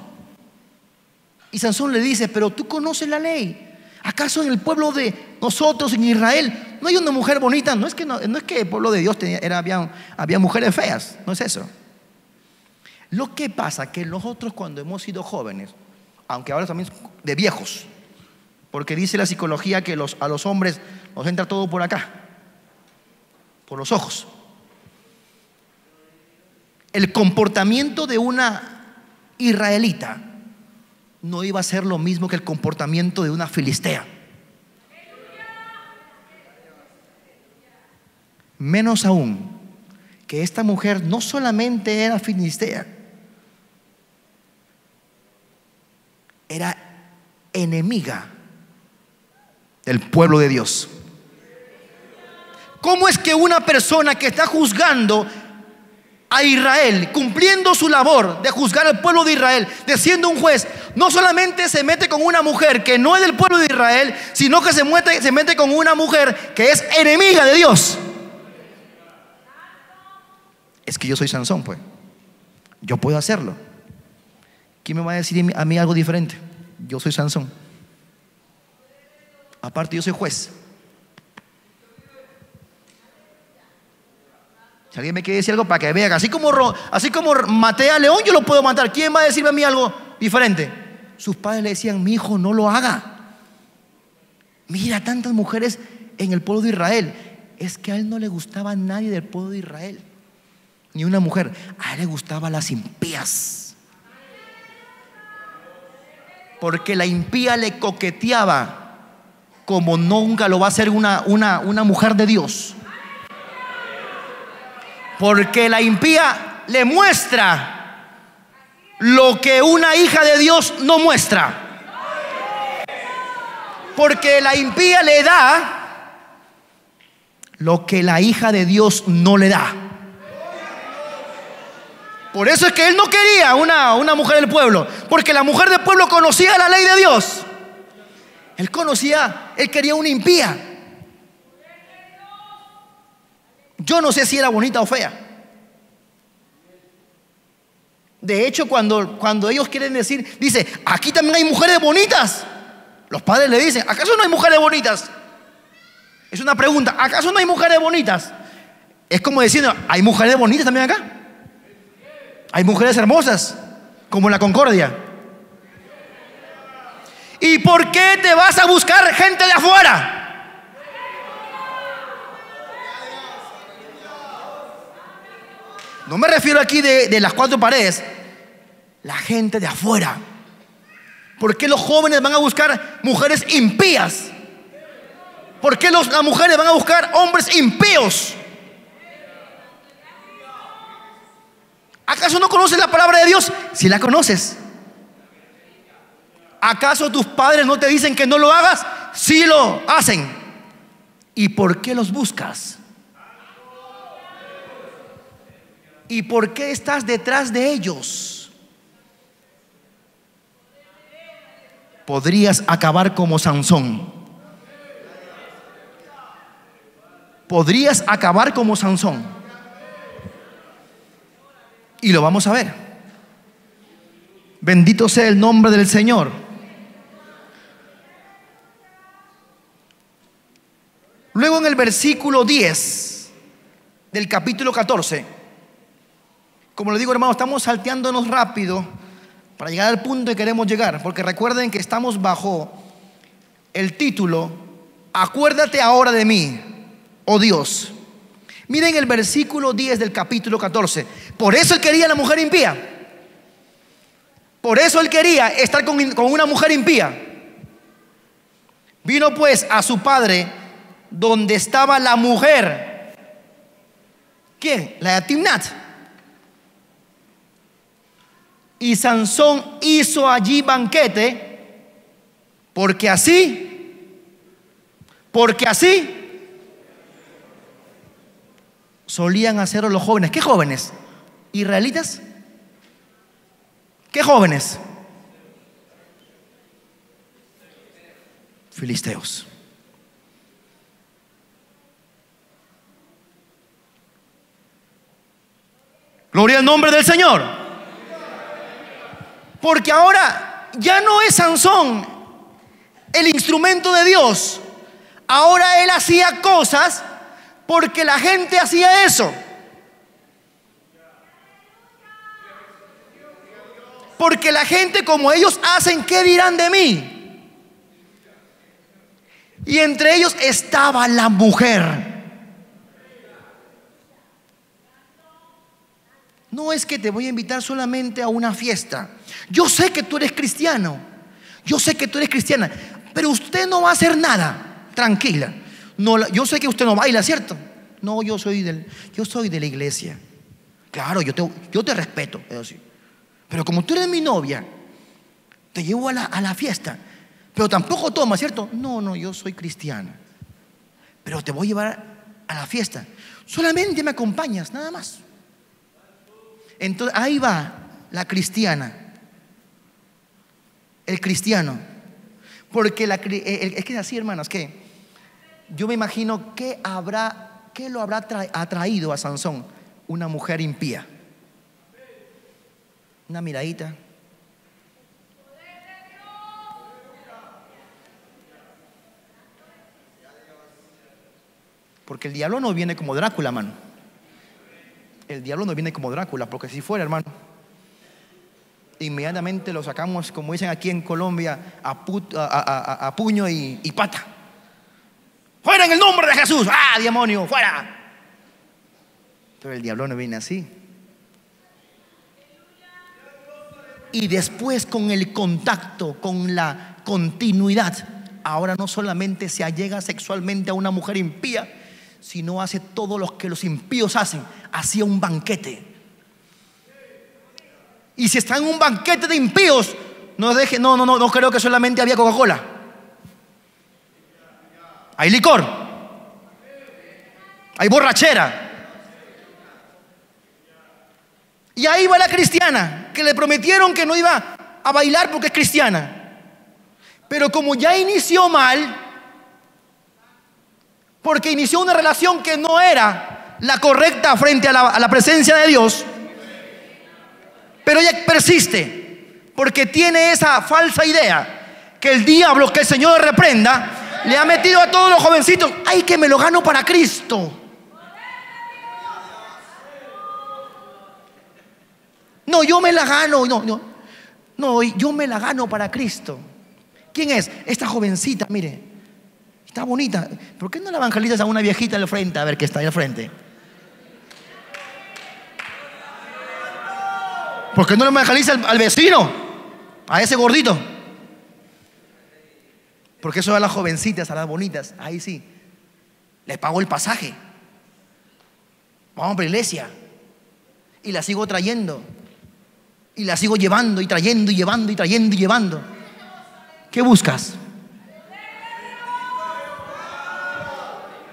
Y Sansón le dice: pero tú conoces la ley. ¿Acaso en el pueblo de nosotros, en Israel, no hay una mujer bonita? No es que el pueblo de Dios había mujeres feas, no es eso. Lo que pasa que nosotros, cuando hemos sido jóvenes, aunque ahora también de viejos, porque dice la psicología que a los hombres nos entra todo por acá, por los ojos. El comportamiento de una israelita no iba a ser lo mismo que el comportamiento de una filistea. Menos aún que esta mujer no solamente era filistea, era enemiga del pueblo de Dios. ¿Cómo es que una persona que está juzgando a Israel, cumpliendo su labor de juzgar al pueblo de Israel, de siendo un juez, no solamente se mete con una mujer que no es del pueblo de Israel, sino que se mete con una mujer que es enemiga de Dios? Es que yo soy Sansón, pues yo puedo hacerlo. ¿Quién me va a decir a mí algo diferente? Yo soy Sansón. Aparte, yo soy juez. Si alguien me quiere decir algo para que vean, así como maté a León, yo lo puedo matar. ¿Quién va a decirme a mí algo diferente? Sus padres le decían: mi hijo, no lo haga. Mira tantas mujeres en el pueblo de Israel. Es que a él no le gustaba a nadie del pueblo de Israel, ni una mujer. A él le gustaban las impías, porque la impía le coqueteaba como nunca lo va a hacer una mujer de Dios. Porque la impía le muestra lo que una hija de Dios no muestra. Porque la impía le da lo que la hija de Dios no le da. Por eso es que él no quería una mujer del pueblo, porque la mujer del pueblo conocía la ley de Dios. Él quería una impía. Yo no sé si era bonita o fea. De hecho, cuando ellos quieren decir, dice: aquí también hay mujeres bonitas. Los padres le dicen: ¿acaso no hay mujeres bonitas? Es una pregunta: ¿acaso no hay mujeres bonitas? Es como diciendo: ¿hay mujeres bonitas también acá? Hay mujeres hermosas, como la Concordia. ¿Y por qué te vas a buscar gente de afuera? No me refiero aquí de las cuatro paredes. La gente de afuera. ¿Por qué los jóvenes van a buscar mujeres impías? ¿Por qué las mujeres van a buscar hombres impíos? ¿Acaso no conoces la palabra de Dios? Si la conoces. ¿Acaso tus padres no te dicen que no lo hagas? Sí lo hacen. ¿Y por qué los buscas? ¿Y por qué estás detrás de ellos? Podrías acabar como Sansón. Podrías acabar como Sansón. Y lo vamos a ver. Bendito sea el nombre del Señor. Luego en el versículo 10 del capítulo 14, como le digo, hermano, estamos salteándonos rápido para llegar al punto que queremos llegar, porque recuerden que estamos bajo el título Acuérdate ahora de mí, oh Dios. Miren el versículo 10 del capítulo 14. Por eso él quería a la mujer impía. Por eso él quería estar con una mujer impía. Vino pues a su padre donde estaba la mujer. ¿Quién? La de Timnat. Y Sansón hizo allí banquete, porque así solían hacerlo los jóvenes. ¿Qué jóvenes? ¿Israelitas? ¿Qué jóvenes? Filisteos. Gloria al nombre del Señor. Porque ahora ya no es Sansón el instrumento de Dios. Ahora él hacía cosas porque la gente hacía eso. Porque la gente, como ellos hacen, ¿qué dirán de mí? Y entre ellos estaba la mujer. No es que te voy a invitar solamente a una fiesta. Yo sé que tú eres cristiano. Yo sé que tú eres cristiana. Pero usted no va a hacer nada. Tranquila. No, yo sé que usted no baila, ¿cierto? No, yo soy de la iglesia. Claro, yo te respeto, eso sí. Pero como tú eres mi novia, te llevo a la fiesta. Pero tampoco tomas, ¿cierto? No, yo soy cristiana. Pero te voy a llevar a la fiesta. Solamente me acompañas, nada más. Entonces ahí va la cristiana, el cristiano. Porque es que es así, hermanas, que yo me imagino ¿qué lo habrá atraído a Sansón? Una mujer impía. Una miradita. Porque el diablo no viene como Drácula, hermano. El diablo no viene como Drácula, porque si fuera, hermano, inmediatamente lo sacamos, como dicen aquí en Colombia, a puño y pata. ¡Fuera en el nombre de Jesús! ¡Ah, demonio, fuera! Pero el diablo no viene así. Y después, con el contacto, con la continuidad, ahora no solamente se allega sexualmente a una mujer impía, sino hace todo lo que los impíos hacen. Hacía un banquete. Y si está en un banquete de impíos, no creo que solamente había Coca-Cola. Hay licor, hay borrachera. Y ahí va la cristiana, que le prometieron que no iba a bailar porque es cristiana. Pero como ya inició mal, porque inició una relación que no era la correcta frente a la presencia de Dios, pero ella persiste, porque tiene esa falsa idea que el diablo, que el Señor reprenda, le ha metido a todos los jovencitos. ¡Ay, que me lo gano para Cristo! No, yo me la gano. No, yo me la gano para Cristo. ¿Quién es? Esta jovencita, mire, está bonita. ¿Por qué no la evangelizas a una viejita al frente? A ver, que está ahí al frente. ¿Por qué no le evangelizas al vecino? A ese gordito. Porque eso a las jovencitas, a las bonitas, ahí sí, les pago el pasaje. Vamos a la iglesia. Y la sigo trayendo. Y la sigo llevando y trayendo y llevando y trayendo y llevando. ¿Qué buscas?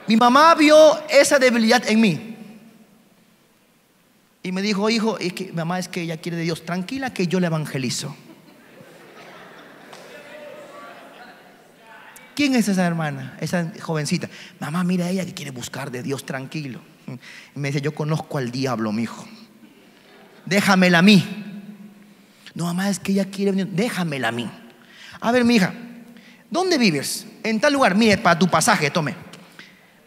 Mi mamá vio esa debilidad en mí y me dijo: hijo, es que mamá, es que ella quiere de Dios. Tranquila que yo le evangelizo. ¿Quién es esa hermana? Esa jovencita. Mamá, mira, ella que quiere buscar de Dios, tranquilo. Y me dice: yo conozco al diablo, mi hijo. Déjamela a mí. No, mamá, es que ella quiere venir. Déjamela a mí. A ver, mi hija, ¿dónde vives? En tal lugar. Mire, para tu pasaje, tome.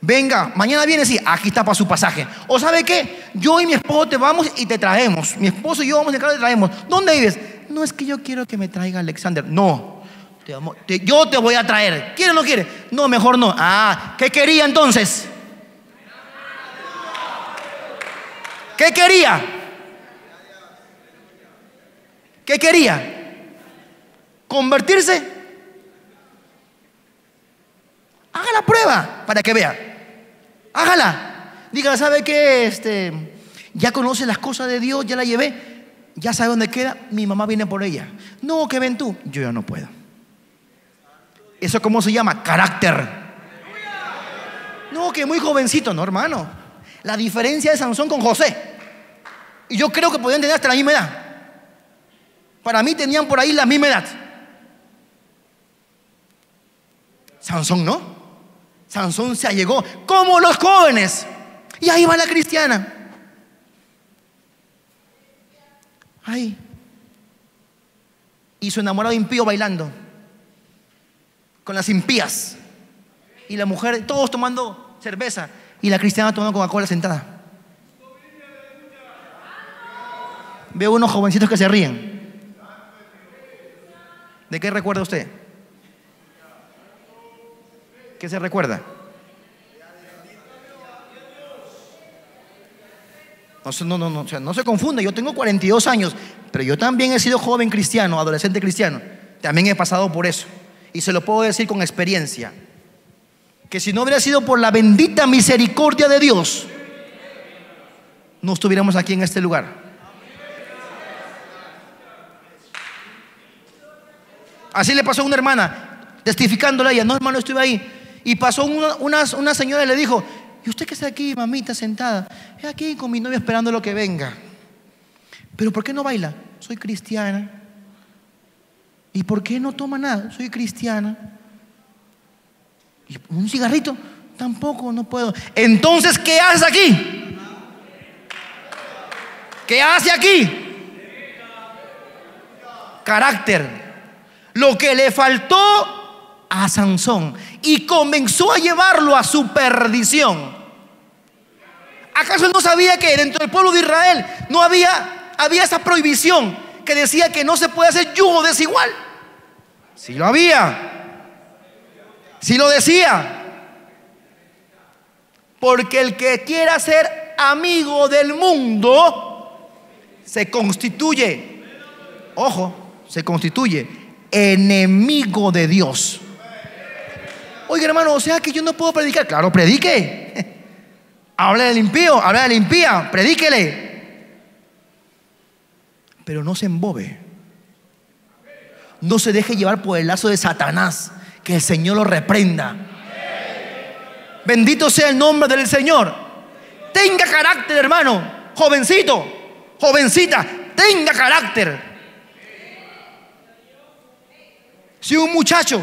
Venga, mañana viene, sí, aquí está para su pasaje. ¿O sabe qué? Yo y mi esposo te vamos y te traemos. Mi esposo y yo vamos a carro y te traemos. ¿Dónde vives? No, es que yo quiero que me traiga Alexander. No, yo te voy a traer. ¿Quiere o no quiere? No, mejor no. Ah, ¿qué quería entonces? ¿Qué quería? ¿Qué quería? ¿Convertirse? Haga la prueba para que vea. Hágala. Dígale: ¿sabe qué? Ya conoce las cosas de Dios, ya la llevé, ya sabe dónde queda. Mi mamá viene por ella. No, que ven tú. Yo ya no puedo. ¿Eso cómo se llama? Carácter. No, que muy jovencito. No, hermano. La diferencia de Sansón con José. Y yo creo que podían tener hasta la misma edad. Para mí tenían por ahí la misma edad. Sansón no. Sansón se allegó como los jóvenes. Y ahí va la cristiana. Ahí. Y su enamorado impío bailando con las impías. Y la mujer, todos tomando cerveza. Y la cristiana tomando Coca-Cola sentada. Veo unos jovencitos que se ríen. ¿De qué recuerda usted? ¿Qué se recuerda? No se confunda. Yo tengo 42 años, pero yo también he sido joven cristiano, adolescente cristiano. También he pasado por eso. Y se lo puedo decir con experiencia, que si no hubiera sido por la bendita misericordia de Dios, no estuviéramos aquí en este lugar. Así le pasó a una hermana, testificándole a ella: no, hermano, estuve ahí. Y pasó una señora y le dijo: ¿y usted qué está aquí, mamita, sentada? Es aquí con mi novia esperando lo que venga. ¿Pero por qué no baila? Soy cristiana. ¿Y por qué no toma nada? Soy cristiana. ¿Y un cigarrito? Tampoco, no puedo. Entonces, ¿qué haces aquí? ¿Qué hace aquí? Carácter. Lo que le faltó a Sansón y comenzó a llevarlo a su perdición. ¿Acaso él no sabía que dentro del pueblo de Israel no había esa prohibición que decía que no se puede hacer yugo desigual? Sí lo había, sí lo decía. Porque el que quiera ser amigo del mundo se constituye, ojo, se constituye enemigo de Dios. Oiga, hermano, o sea que yo no puedo predicar. Claro, predique. Habla del impío, habla de la impía, predíquele. Pero no se embobe. No se deje llevar por el lazo de Satanás. Que el Señor lo reprenda. Bendito sea el nombre del Señor. Tenga carácter, hermano. Jovencito, jovencita, tenga carácter. Si un muchacho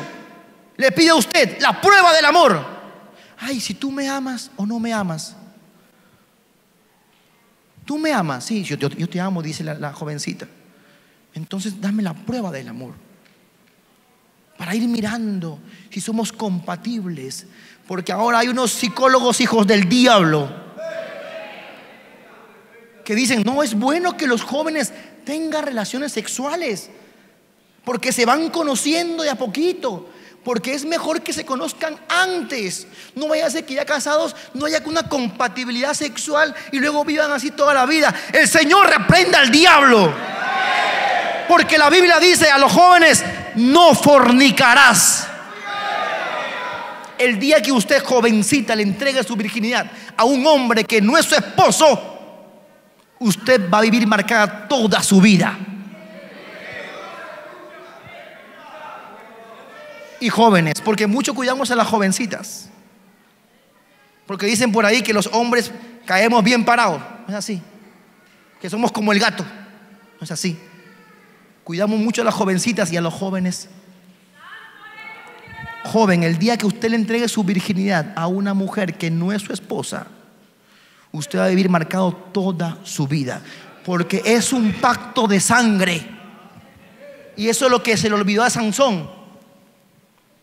le pide a usted la prueba del amor: ay, si tú me amas o no me amas. Tú me amas, sí, yo te amo, dice la jovencita. Entonces dame la prueba del amor, para ir mirando si somos compatibles. Porque ahora hay unos psicólogos hijos del diablo que dicen: no es bueno que los jóvenes tengan relaciones sexuales, porque se van conociendo de a poquito, porque es mejor que se conozcan antes. No vaya a ser que ya casados no haya una compatibilidad sexual y luego vivan así toda la vida. El Señor reprenda al diablo, porque la Biblia dice a los jóvenes: no fornicarás. El día que usted, jovencita, le entregue su virginidad a un hombre que no es su esposo, usted va a vivir marcada toda su vida. Y jóvenes, porque mucho cuidamos a las jovencitas, porque dicen por ahí que los hombres caemos bien parados. No es así, que somos como el gato. No es así. Cuidamos mucho a las jovencitas y a los jóvenes. Joven, el día que usted le entregue su virginidad a una mujer que no es su esposa, usted va a vivir marcado toda su vida, porque es un pacto de sangre. Y eso es lo que se le olvidó a Sansón,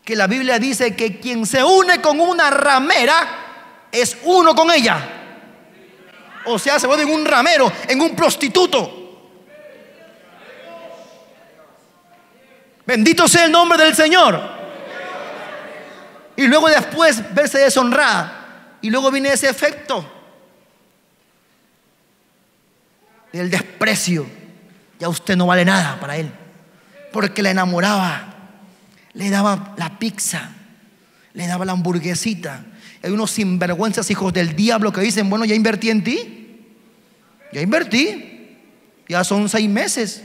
que la Biblia dice que quien se une con una ramera es uno con ella. O sea, se vuelve en un ramero, en un prostituto. Bendito sea el nombre del Señor. Y luego después verse deshonrada. Y luego viene ese efecto del desprecio. Ya usted no vale nada para él, porque la enamoraba, le daba la pizza, le daba la hamburguesita. Hay unos sinvergüenzas hijos del diablo que dicen: bueno, ya invertí en ti, ya invertí, ya son 6 meses,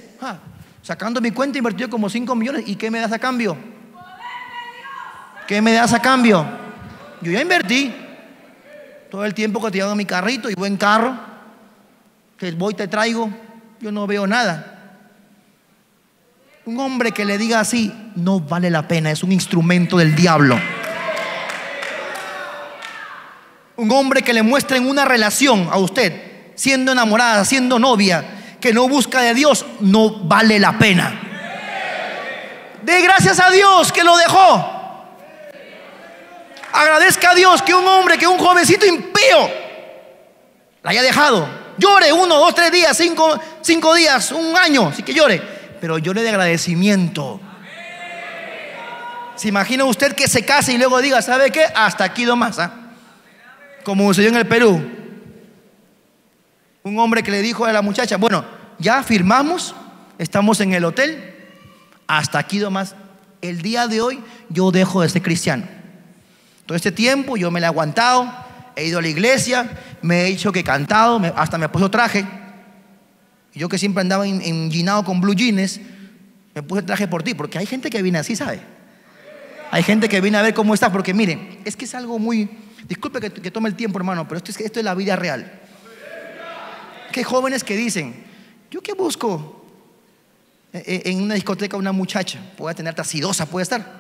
sacando mi cuenta invertí como 5 millones. ¿Y qué me das a cambio? ¿Qué me das a cambio? Yo ya invertí todo el tiempo que te llevo en mi carrito y buen carro, que voy te traigo, yo no veo nada. Un hombre que le diga así no vale la pena, es un instrumento del diablo. Un hombre que le muestre en una relación a usted, siendo enamorada, siendo novia, que no busca de Dios, no vale la pena. Dé gracias a Dios que lo dejó. Agradezca a Dios que un hombre, que un jovencito impío la haya dejado. Llore 1, 2, 3 días, 5 días, un año, sí que llore, pero llore de agradecimiento. ¿Se imagina usted que se case y luego diga: ¿sabe qué? Hasta aquí nomás, como sucedió en el Perú? Un hombre que le dijo a la muchacha: bueno, ya firmamos, estamos en el hotel, hasta aquí nomás. El día de hoy yo dejo de ser cristiano. Todo este tiempo yo me la he aguantado, he ido a la iglesia, me he dicho que he cantado, hasta me he puesto traje. Yo que siempre andaba enginado con blue jeans, me puse traje por ti, porque hay gente que viene así, ¿sabe? Hay gente que viene a ver cómo estás, porque miren, es que es algo muy... Disculpe que tome el tiempo, hermano, pero esto es la vida real. Que hay jóvenes que dicen: ¿yo qué busco en una discoteca una muchacha? Puede tener acidosa, puede estar.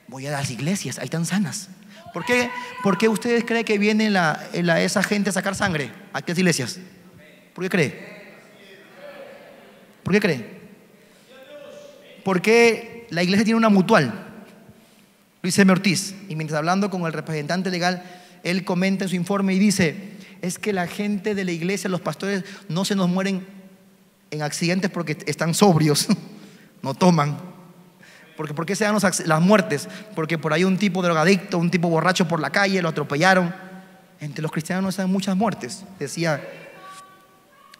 Voy a las iglesias, ahí están sanas. ¿Por qué ustedes creen que viene esa gente a sacar sangre a aquellas iglesias? ¿Por qué cree? ¿Por qué cree? Porque la iglesia tiene una mutual, Luis M. Ortiz, y mientras hablando con el representante legal, él comenta en su informe y dice: es que la gente de la iglesia, los pastores, no se nos mueren en accidentes porque están sobrios, no toman. ¿Por qué se dan las muertes? Porque por ahí un tipo drogadicto, un tipo borracho por la calle, lo atropellaron. Entre los cristianos no se dan muchas muertes, decía,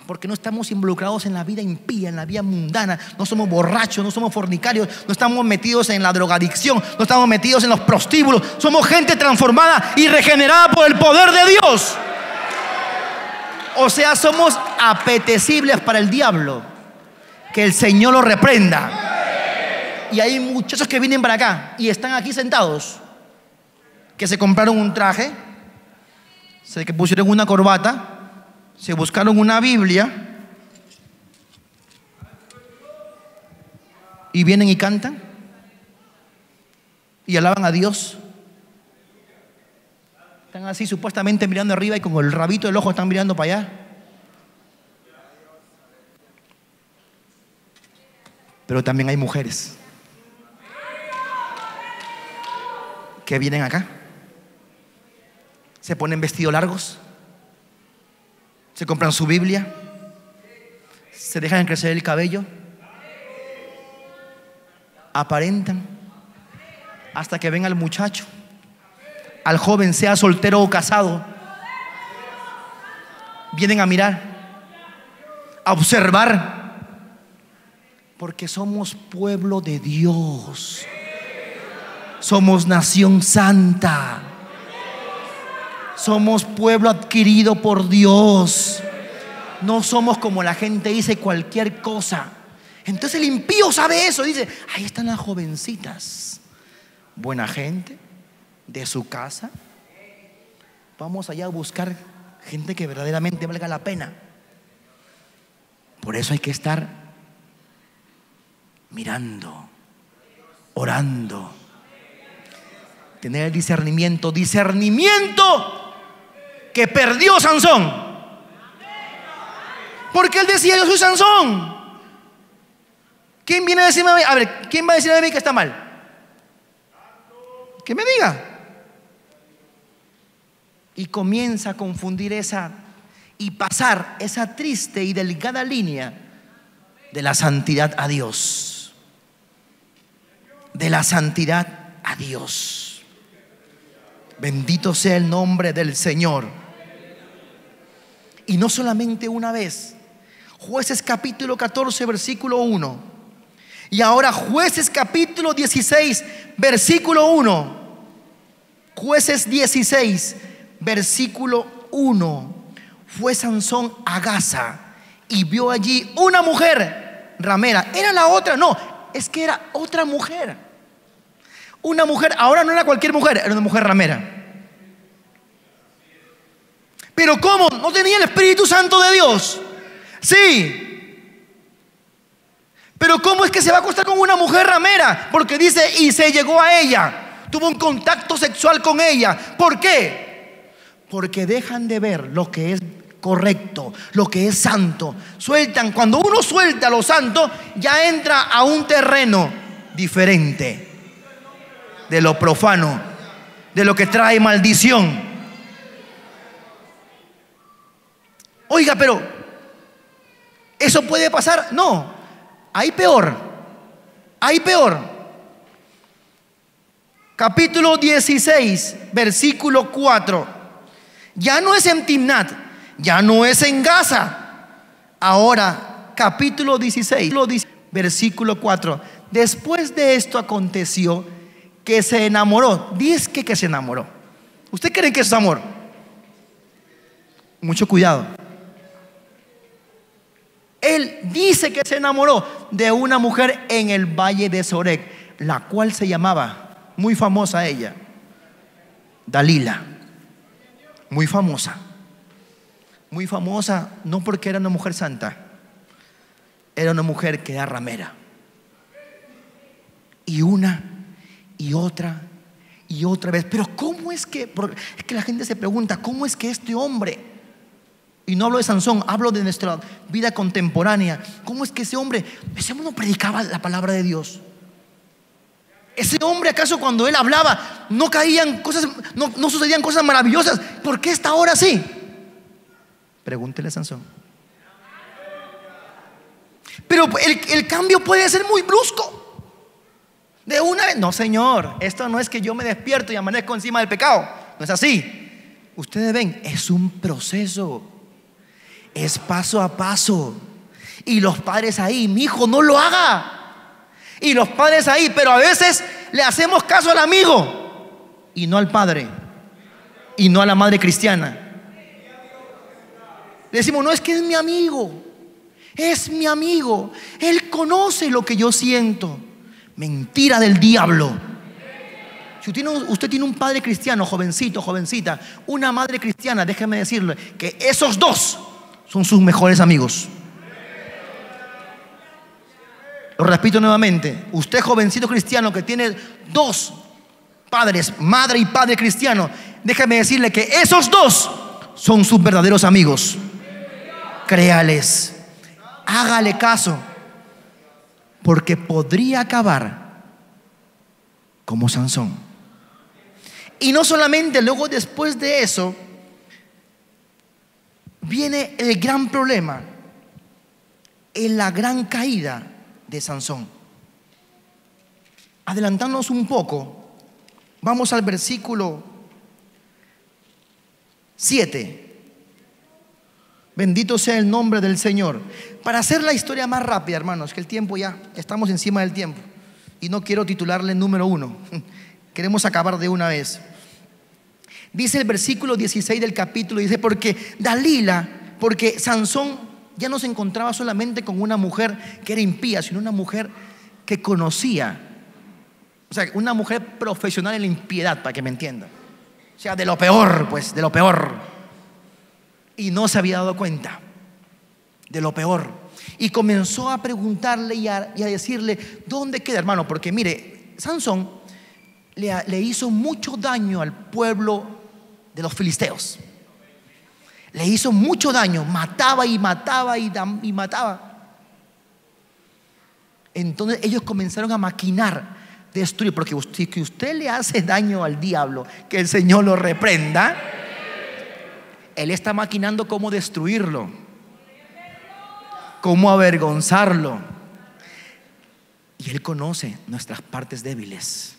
porque no estamos involucrados en la vida impía, en la vida mundana. No somos borrachos, no somos fornicarios, no estamos metidos en la drogadicción, no estamos metidos en los prostíbulos. Somos gente transformada y regenerada por el poder de Dios. O sea, somos apetecibles para el diablo. Que el Señor lo reprenda. Y hay muchachos que vienen para acá y están aquí sentados, que se compraron un traje, se pusieron una corbata, se buscaron una Biblia y vienen y cantan y alaban a Dios. Están así supuestamente mirando arriba y con el rabito del ojo están mirando para allá. Pero también hay mujeres que vienen acá, se ponen vestidos largos, se compran su Biblia, se dejan crecer el cabello, aparentan hasta que ven al muchacho, al joven, sea soltero o casado. Vienen a mirar, a observar, porque somos pueblo de Dios. Somos nación santa. Somos pueblo adquirido por Dios. No somos como la gente dice cualquier cosa. Entonces el impío sabe eso. Dice, ahí están las jovencitas, buena gente, de su casa. Vamos allá a buscar gente que verdaderamente valga la pena. Por eso hay que estar mirando, orando, tener discernimiento. Discernimiento que perdió Sansón. Porque él decía, yo soy Sansón. ¿Quién viene a decirme a mí? A ver, ¿quién va a decirme a mí que está mal? Que me diga. Y comienza a confundir y pasar esa triste y delicada línea de la santidad a Dios. De la santidad a Dios. Bendito sea el nombre del Señor. Y no solamente una vez. Jueces capítulo 14 versículo 1. Y ahora Jueces capítulo 16 versículo 1. Jueces 16 versículo 1. Fue Sansón a Gaza y vio allí una mujer ramera. ¿Era la otra? No, es que era otra mujer. Una mujer, ahora no era cualquier mujer, era una mujer ramera. Pero ¿cómo? ¿No tenía el Espíritu Santo de Dios? Sí. Pero ¿cómo es que se va a acostar con una mujer ramera? Porque dice, y se llegó a ella. Tuvo un contacto sexual con ella. ¿Por qué? Porque dejan de ver lo que es correcto, lo que es santo. Sueltan, cuando uno suelta lo santo, ya entra a un terreno diferente de lo profano, de lo que trae maldición. Oiga, pero ¿eso puede pasar? No, hay peor. Hay peor. Capítulo 16, versículo 4. Ya no es en Timnat, ya no es en Gaza. Ahora, capítulo 16, versículo 4. Después de esto aconteció que se enamoró. Dice que se enamoró. ¿Usted cree que eso es amor? Mucho cuidado. Él dice que se enamoró de una mujer en el valle de Sorek, la cual se llamaba, muy famosa ella, Dalila. Muy famosa. Muy famosa no porque era una mujer santa, era una mujer que era ramera. Y una y otra vez. Pero ¿cómo es que? Es que la gente se pregunta, ¿cómo es que este hombre? Y no hablo de Sansón, hablo de nuestra vida contemporánea. ¿Cómo es que ese hombre no predicaba la palabra de Dios? Ese hombre, ¿acaso cuando él hablaba no caían cosas, no sucedían cosas maravillosas? ¿Por qué está ahora así? Pregúntele a Sansón. Pero el cambio puede ser muy brusco. De una vez, no señor, esto no es que yo me despierto y amanezco encima del pecado. No es así. Ustedes ven, es un proceso. Es paso a paso. Y los padres ahí, mi hijo, no lo haga. Y los padres ahí, pero a veces le hacemos caso al amigo y no al padre y no a la madre cristiana. Le decimos, no, es que es mi amigo. Es mi amigo. Él conoce lo que yo siento. Mentira del diablo. Si usted tiene un padre cristiano, jovencito, jovencita, una madre cristiana, déjeme decirle que esos dos son sus mejores amigos. Lo repito nuevamente. Usted, jovencito cristiano que tiene dos padres, madre y padre cristiano, déjeme decirle que esos dos son sus verdaderos amigos. Créales, hágale caso, porque podría acabar como Sansón. Y no solamente, luego después de eso viene el gran problema, en la gran caída de Sansón. Adelantándonos un poco, vamos al versículo 7. Bendito sea el nombre del Señor. Para hacer la historia más rápida, hermanos, que el tiempo ya estamos encima del tiempo y no quiero titularle número 1. Queremos acabar de una vez. Dice el versículo 16 del capítulo, dice, porque Dalila porque Sansón ya no se encontraba solamente con una mujer que era impía, sino una mujer que conocía, o sea, una mujer profesional en la impiedad, para que me entiendan. O sea, de lo peor, pues, de lo peor. Y no se había dado cuenta de lo peor. Y comenzó a preguntarle y a decirle: ¿dónde queda, hermano? Porque mire, Sansón le hizo mucho daño al pueblo de los filisteos. Le hizo mucho daño, mataba y mataba y mataba. Entonces ellos comenzaron a maquinar, destruir, porque que usted le hace daño al diablo, que el Señor lo reprenda. Él está maquinando cómo destruirlo, cómo avergonzarlo. Y Él conoce nuestras partes débiles.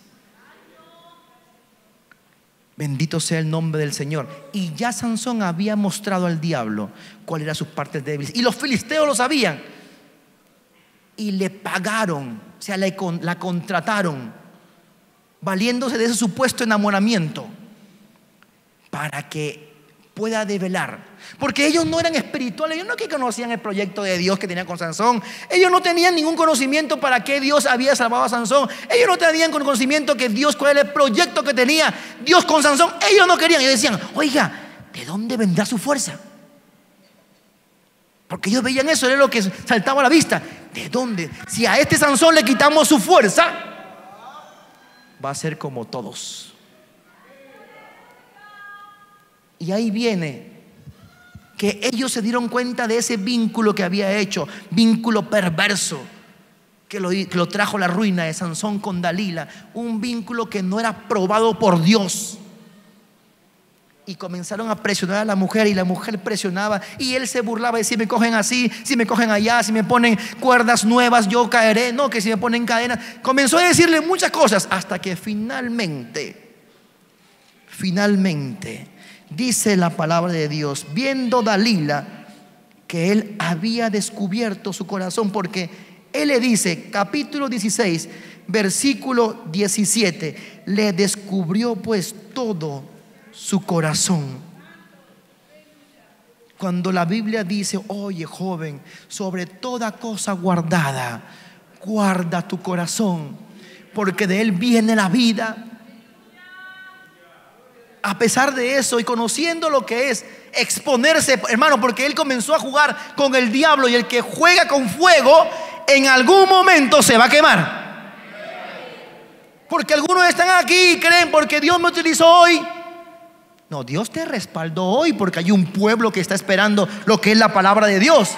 Bendito sea el nombre del Señor. Y ya Sansón había mostrado al diablo cuáles eran sus partes débiles. Y los filisteos lo sabían. Y le pagaron, o sea, la contrataron, valiéndose de ese supuesto enamoramiento, para que pueda develar. Porque ellos no eran espirituales, ellos no que conocían el proyecto de Dios que tenía con Sansón. Ellos no tenían ningún conocimiento para qué Dios había salvado a Sansón. Ellos no tenían conocimiento que Dios, cuál era el proyecto que tenía Dios con Sansón. Ellos no querían, ellos decían: oiga, ¿de dónde vendrá su fuerza? Porque ellos veían eso, era lo que saltaba a la vista. ¿De dónde? Si a este Sansón le quitamos su fuerza, va a ser como todos. Y ahí viene que ellos se dieron cuenta de ese vínculo que había hecho, vínculo perverso, que lo trajo la ruina de Sansón con Dalila, un vínculo que no era probado por Dios. Y comenzaron a presionar a la mujer, y la mujer presionaba, y él se burlaba: y si me cogen así, si me cogen allá, si me ponen cuerdas nuevas, yo caeré. No, que si me ponen cadenas. Comenzó a decirle muchas cosas, hasta que finalmente dice la palabra de Dios, viendo Dalila que él había descubierto su corazón, porque él le dice, capítulo 16, versículo 17, le descubrió pues todo su corazón. Cuando la Biblia dice: oye, joven, sobre toda cosa guardada, guarda tu corazón, porque de él viene la vida. A pesar de eso, y conociendo lo que es exponerse, hermano, porque él comenzó a jugar con el diablo, y el que juega con fuego en algún momento se va a quemar. Porque algunos están aquí y creen: porque Dios me utilizó hoy. No, Dios te respaldó hoy porque hay un pueblo que está esperando lo que es la palabra de Dios.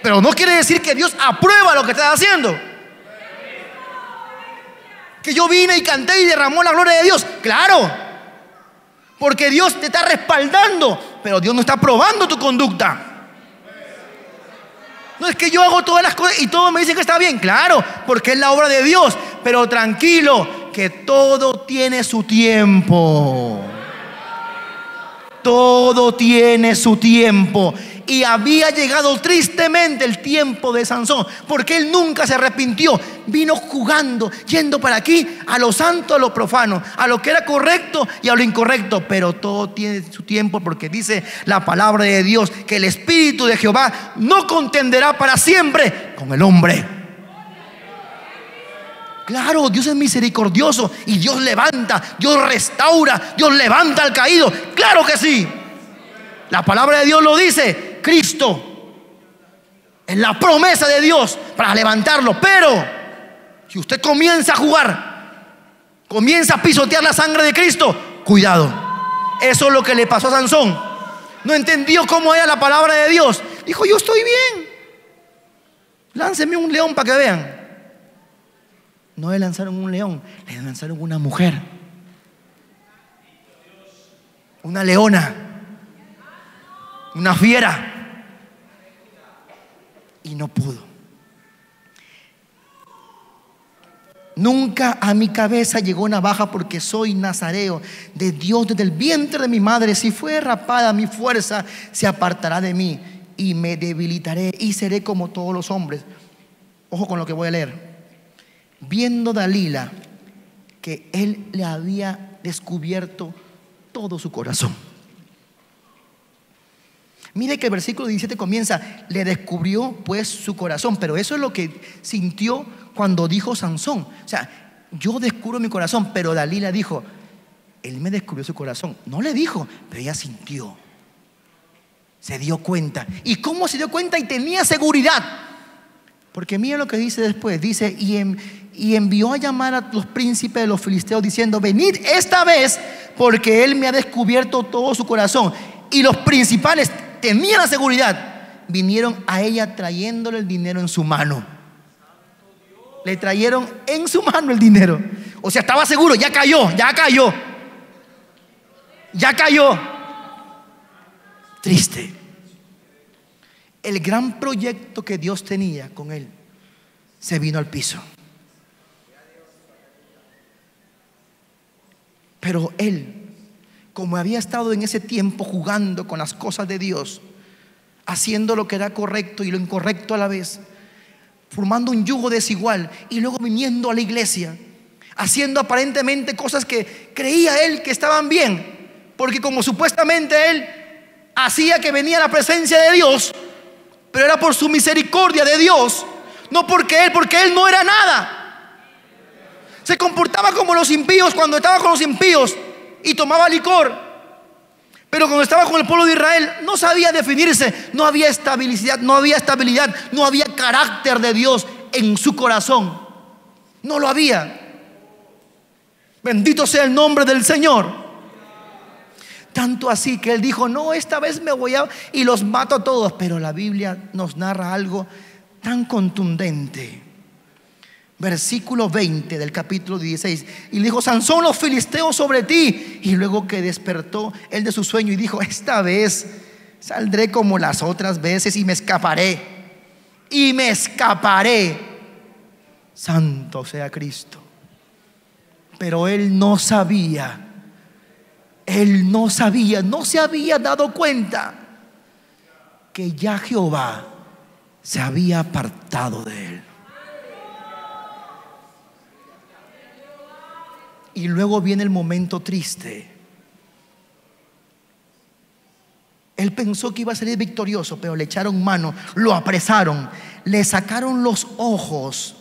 Pero no quiere decir que Dios aprueba lo que estás haciendo. Que yo vine y canté y derramó la gloria de Dios. Claro, porque Dios te está respaldando, pero Dios no está aprobando tu conducta. No es que yo hago todas las cosas y todos me dicen que está bien. Claro, porque es la obra de Dios. Pero tranquilo, que todo tiene su tiempo. Todo tiene su tiempo. Y había llegado tristemente el tiempo de Sansón, porque él nunca se arrepintió. Vino jugando, yendo para aquí, a lo santo, a lo profano, a lo que era correcto y a lo incorrecto. Pero todo tiene su tiempo, porque dice la palabra de Dios que el Espíritu de Jehová no contenderá para siempre con el hombre. Claro, Dios es misericordioso y Dios levanta, Dios restaura, Dios levanta al caído. Claro que sí. La palabra de Dios lo dice. Cristo es la promesa de Dios para levantarlo. Pero si usted comienza a jugar, comienza a pisotear la sangre de Cristo, cuidado. Eso es lo que le pasó a Sansón. No entendió cómo era la palabra de Dios. Dijo: yo estoy bien, lánceme un león para que vean. No le lanzaron un león, le lanzaron una mujer, una leona, una fiera, y no pudo. Nunca a mi cabeza llegó navaja, porque soy nazareo de Dios desde el vientre de mi madre. Si fue rapada, mi fuerza se apartará de mí, y me debilitaré y seré como todos los hombres. Ojo con lo que voy a leer. Viendo Dalila que él le había descubierto todo su corazón. Mire que el versículo 17 comienza: le descubrió pues su corazón. Pero eso es lo que sintió cuando dijo Sansón. O sea, yo descubro mi corazón. Pero Dalila dijo: él me descubrió su corazón. No le dijo, pero ella sintió, se dio cuenta. ¿Y cómo se dio cuenta? Y tenía seguridad. Porque mira lo que dice después. Dice: y envió a llamar a los príncipes de los filisteos diciendo: venid esta vez, porque él me ha descubierto todo su corazón. Y los principales tenían la seguridad, vinieron a ella trayéndole el dinero en su mano. Le trajeron en su mano el dinero. O sea, estaba seguro: ya cayó, ya cayó, ya cayó. Triste. El gran proyecto que Dios tenía con él se vino al piso. Pero él, como había estado en ese tiempo jugando con las cosas de Dios, haciendo lo que era correcto y lo incorrecto a la vez, formando un yugo desigual, y luego viniendo a la iglesia, haciendo aparentemente cosas que creía él que estaban bien, porque como supuestamente él hacía que venía la presencia de Dios, pero era por su misericordia de Dios, no porque él no era nada. Se comportaba como los impíos cuando estaba con los impíos y tomaba licor, pero cuando estaba con el pueblo de Israel no sabía definirse. No había estabilidad, no había carácter de Dios en su corazón. No lo había. Bendito sea el nombre del Señor. Tanto así que él dijo: no, esta vez me voy a y los mato a todos. Pero la Biblia nos narra algo tan contundente. Versículo 20 del capítulo 16. Y le dijo: Sansón, los filisteos sobre ti. Y luego que despertó él de su sueño y dijo: esta vez saldré como las otras veces y me escaparé. Y me escaparé. Santo sea Cristo. Pero él no sabía. No se había dado cuenta que ya Jehová se había apartado de él. Y luego viene el momento triste. Él pensó que iba a salir victorioso, pero le echaron mano, lo apresaron, le sacaron los ojos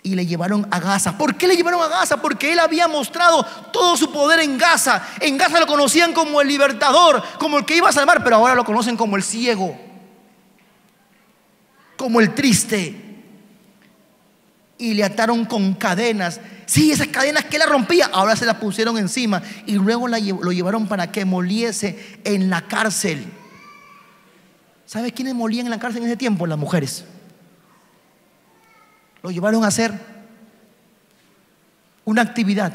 y le llevaron a Gaza. ¿Por qué le llevaron a Gaza? Porque él había mostrado todo su poder en Gaza. En Gaza lo conocían como el libertador, como el que iba a salvar, pero ahora lo conocen como el ciego, como el triste. Y le ataron con cadenas. Sí, esas cadenas que él rompía, ahora se las pusieron encima. Y luego lo llevaron para que moliese en la cárcel. ¿Sabe quiénes molían en la cárcel en ese tiempo? Las mujeres. Lo llevaron a hacer una actividad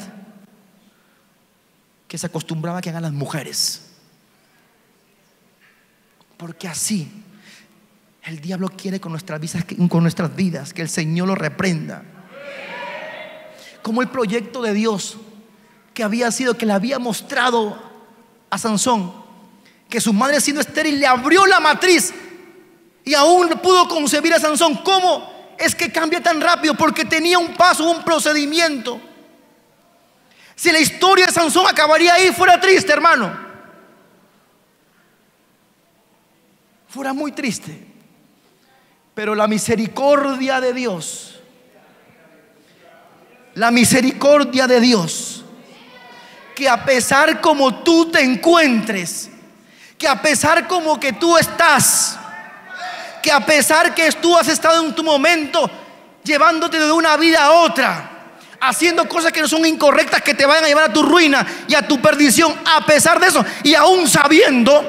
que se acostumbraba a que hagan las mujeres. Porque así el diablo quiere con nuestras vidas, que el Señor lo reprenda. Como el proyecto de Dios que había sido, que le había mostrado a Sansón, que su madre, siendo estéril, le abrió la matriz y aún pudo concebir a Sansón. ¿Cómo es que cambia tan rápido? Porque tenía un paso, un procedimiento. Si la historia de Sansón acabaría ahí, fuera triste, hermano, fuera muy triste. Pero la misericordia de Dios, que a pesar como tú te encuentres, que a pesar como que tú estás, que a pesar que tú has estado en tu momento llevándote de una vida a otra, haciendo cosas que no son incorrectas, que te vayan a llevar a tu ruina y a tu perdición, a pesar de eso, y aún sabiendo,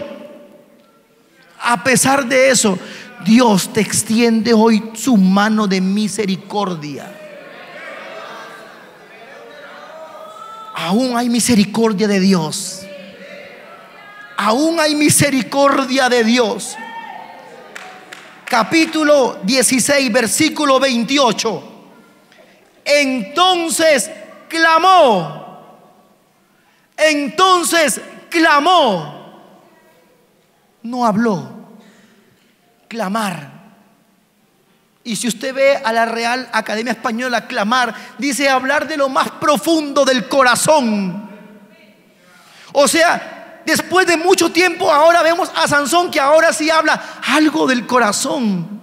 a pesar de eso, Dios te extiende hoy su mano de misericordia. Aún hay misericordia de Dios. Aún hay misericordia de Dios. Capítulo 16, versículo 28. Entonces clamó. No habló. Clamar. Y si usted ve a la Real Academia Española, clamar dice hablar de lo más profundo del corazón. O sea, Después de mucho tiempo, ahora vemos a Sansón, que ahora sí habla algo del corazón.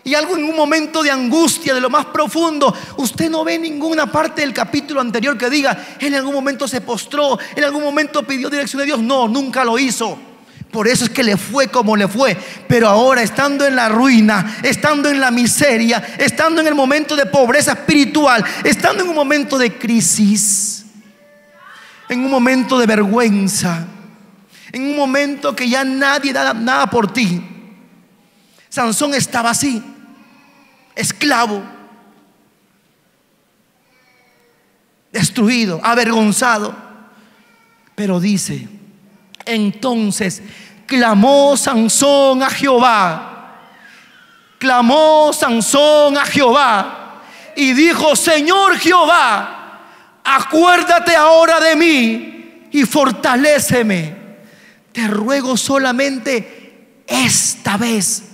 Y algo en un momento de angustia, de lo más profundo. Usted no ve ninguna parte del capítulo anterior que diga, él en algún momento se postró, en algún momento pidió dirección de Dios. No, nunca lo hizo. Por eso es que le fue como le fue. Pero ahora, estando en la ruina, estando en la miseria, estando en el momento de pobreza espiritual, estando en un momento de crisis, en un momento de vergüenza, en un momento que ya nadie da nada por ti, Sansón estaba así, esclavo, destruido, avergonzado. Pero dice, entonces clamó Sansón a Jehová. Clamó Sansón a Jehová y dijo: Señor Jehová, acuérdate ahora de mí y fortaléceme. Te ruego solamente esta vez.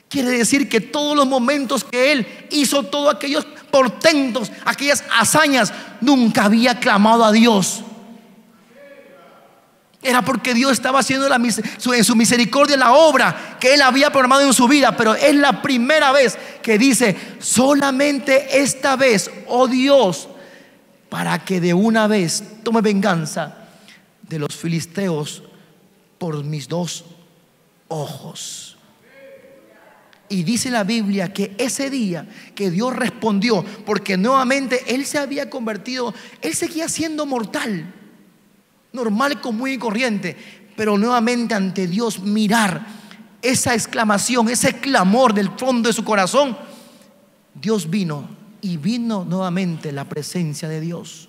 Quiere decir que todos los momentos que él hizo todos aquellos portentos, aquellas hazañas, nunca había clamado a Dios. Era porque Dios estaba haciendo en su misericordia la obra que él había programado en su vida. Pero es la primera vez que dice: solamente esta vez, oh Dios, para que de una vez tome venganza de los filisteos por mis dos ojos. Y dice la Biblia que ese día que Dios respondió, porque nuevamente él se había convertido, él seguía siendo mortal, normal, común y corriente, pero nuevamente ante Dios mirar esa exclamación, ese clamor del fondo de su corazón, Dios vino, y vino nuevamente la presencia de Dios.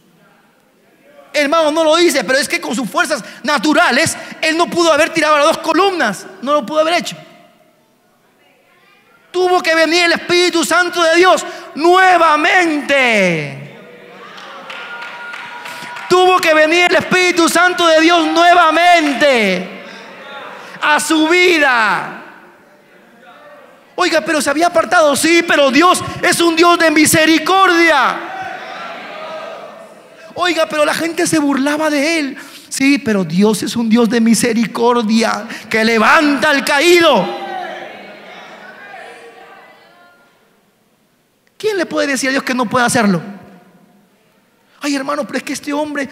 Hermano, no lo dice, pero es que con sus fuerzas naturales él no pudo haber tirado las dos columnas, no lo pudo haber hecho. Tuvo que venir el Espíritu Santo de Dios nuevamente. Tuvo que venir el Espíritu Santo de Dios nuevamente a su vida. Oiga, pero se había apartado, sí, pero Dios es un Dios de misericordia. Oiga, pero la gente se burlaba de él. Sí, pero Dios es un Dios de misericordia que levanta al caído. ¿Quién le puede decir a Dios que no puede hacerlo? Ay, hermano, pero es que este hombre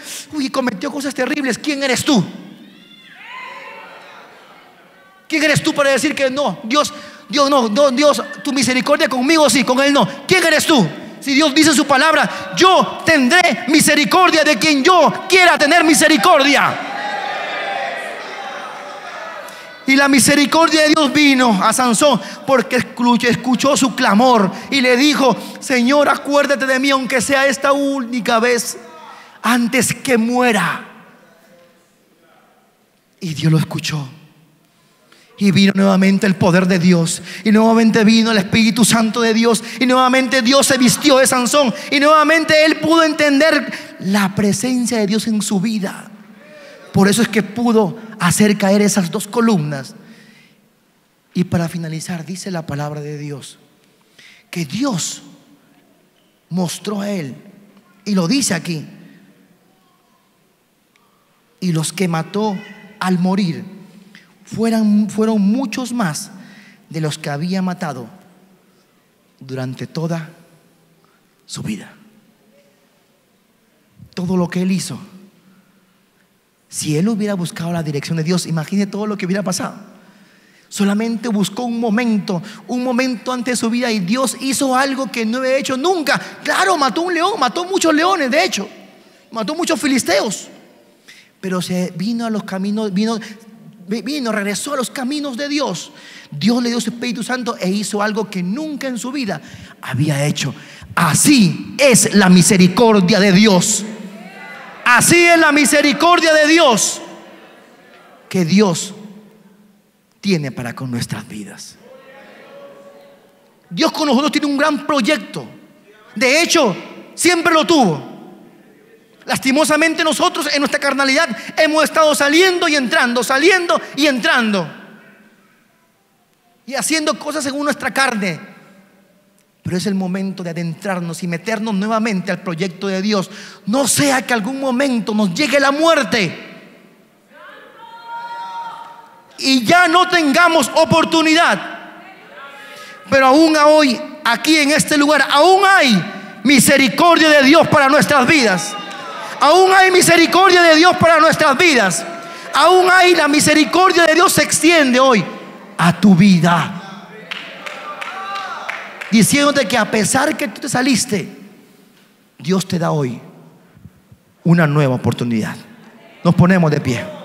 cometió cosas terribles. ¿Quién eres tú? ¿Quién eres tú para decir que no? Dios, tu misericordia conmigo sí, con él no. ¿Quién eres tú? Si Dios dice en su palabra: yo tendré misericordia de quien yo quiera tener misericordia. Y la misericordia de Dios vino a Sansón porque escuchó su clamor y le dijo: Señor, acuérdate de mí, aunque sea esta única vez, antes que muera. Y Dios lo escuchó. Y vino nuevamente el poder de Dios, y nuevamente vino el Espíritu Santo de Dios, y nuevamente Dios se vistió de Sansón, y nuevamente él pudo entender la presencia de Dios en su vida. Por eso es que pudo hacer caer esas dos columnas. Y para finalizar, dice la palabra de Dios que Dios mostró a él, y lo dice aquí: y los que mató al morir fueron muchos más de los que había matado durante toda su vida. Todo lo que él hizo, si él hubiera buscado la dirección de Dios, imagine todo lo que hubiera pasado. Solamente buscó un momento antes de su vida, y Dios hizo algo que no había hecho nunca. Claro, mató un león, mató muchos leones, de hecho, mató muchos filisteos, pero se vino a los caminos, regresó a los caminos de Dios. Dios le dio su Espíritu Santo e hizo algo que nunca en su vida había hecho. Así es la misericordia de Dios. Así es la misericordia de Dios que Dios tiene para con nuestras vidas. Dios con nosotros tiene un gran proyecto. De hecho, siempre lo tuvo. Lastimosamente nosotros en nuestra carnalidad hemos estado saliendo y entrando, saliendo y entrando, y haciendo cosas según nuestra carne. Pero es el momento de adentrarnos y meternos nuevamente al proyecto de Dios. No sea que algún momento nos llegue la muerte y ya no tengamos oportunidad. Pero aún hoy, aquí en este lugar, aún hay misericordia de Dios para nuestras vidas. Aún hay misericordia de Dios para nuestras vidas. Aún hay, la misericordia de Dios se extiende hoy a tu vida, diciéndote que a pesar que tú te saliste, Dios te da hoy una nueva oportunidad. Nos ponemos de pie.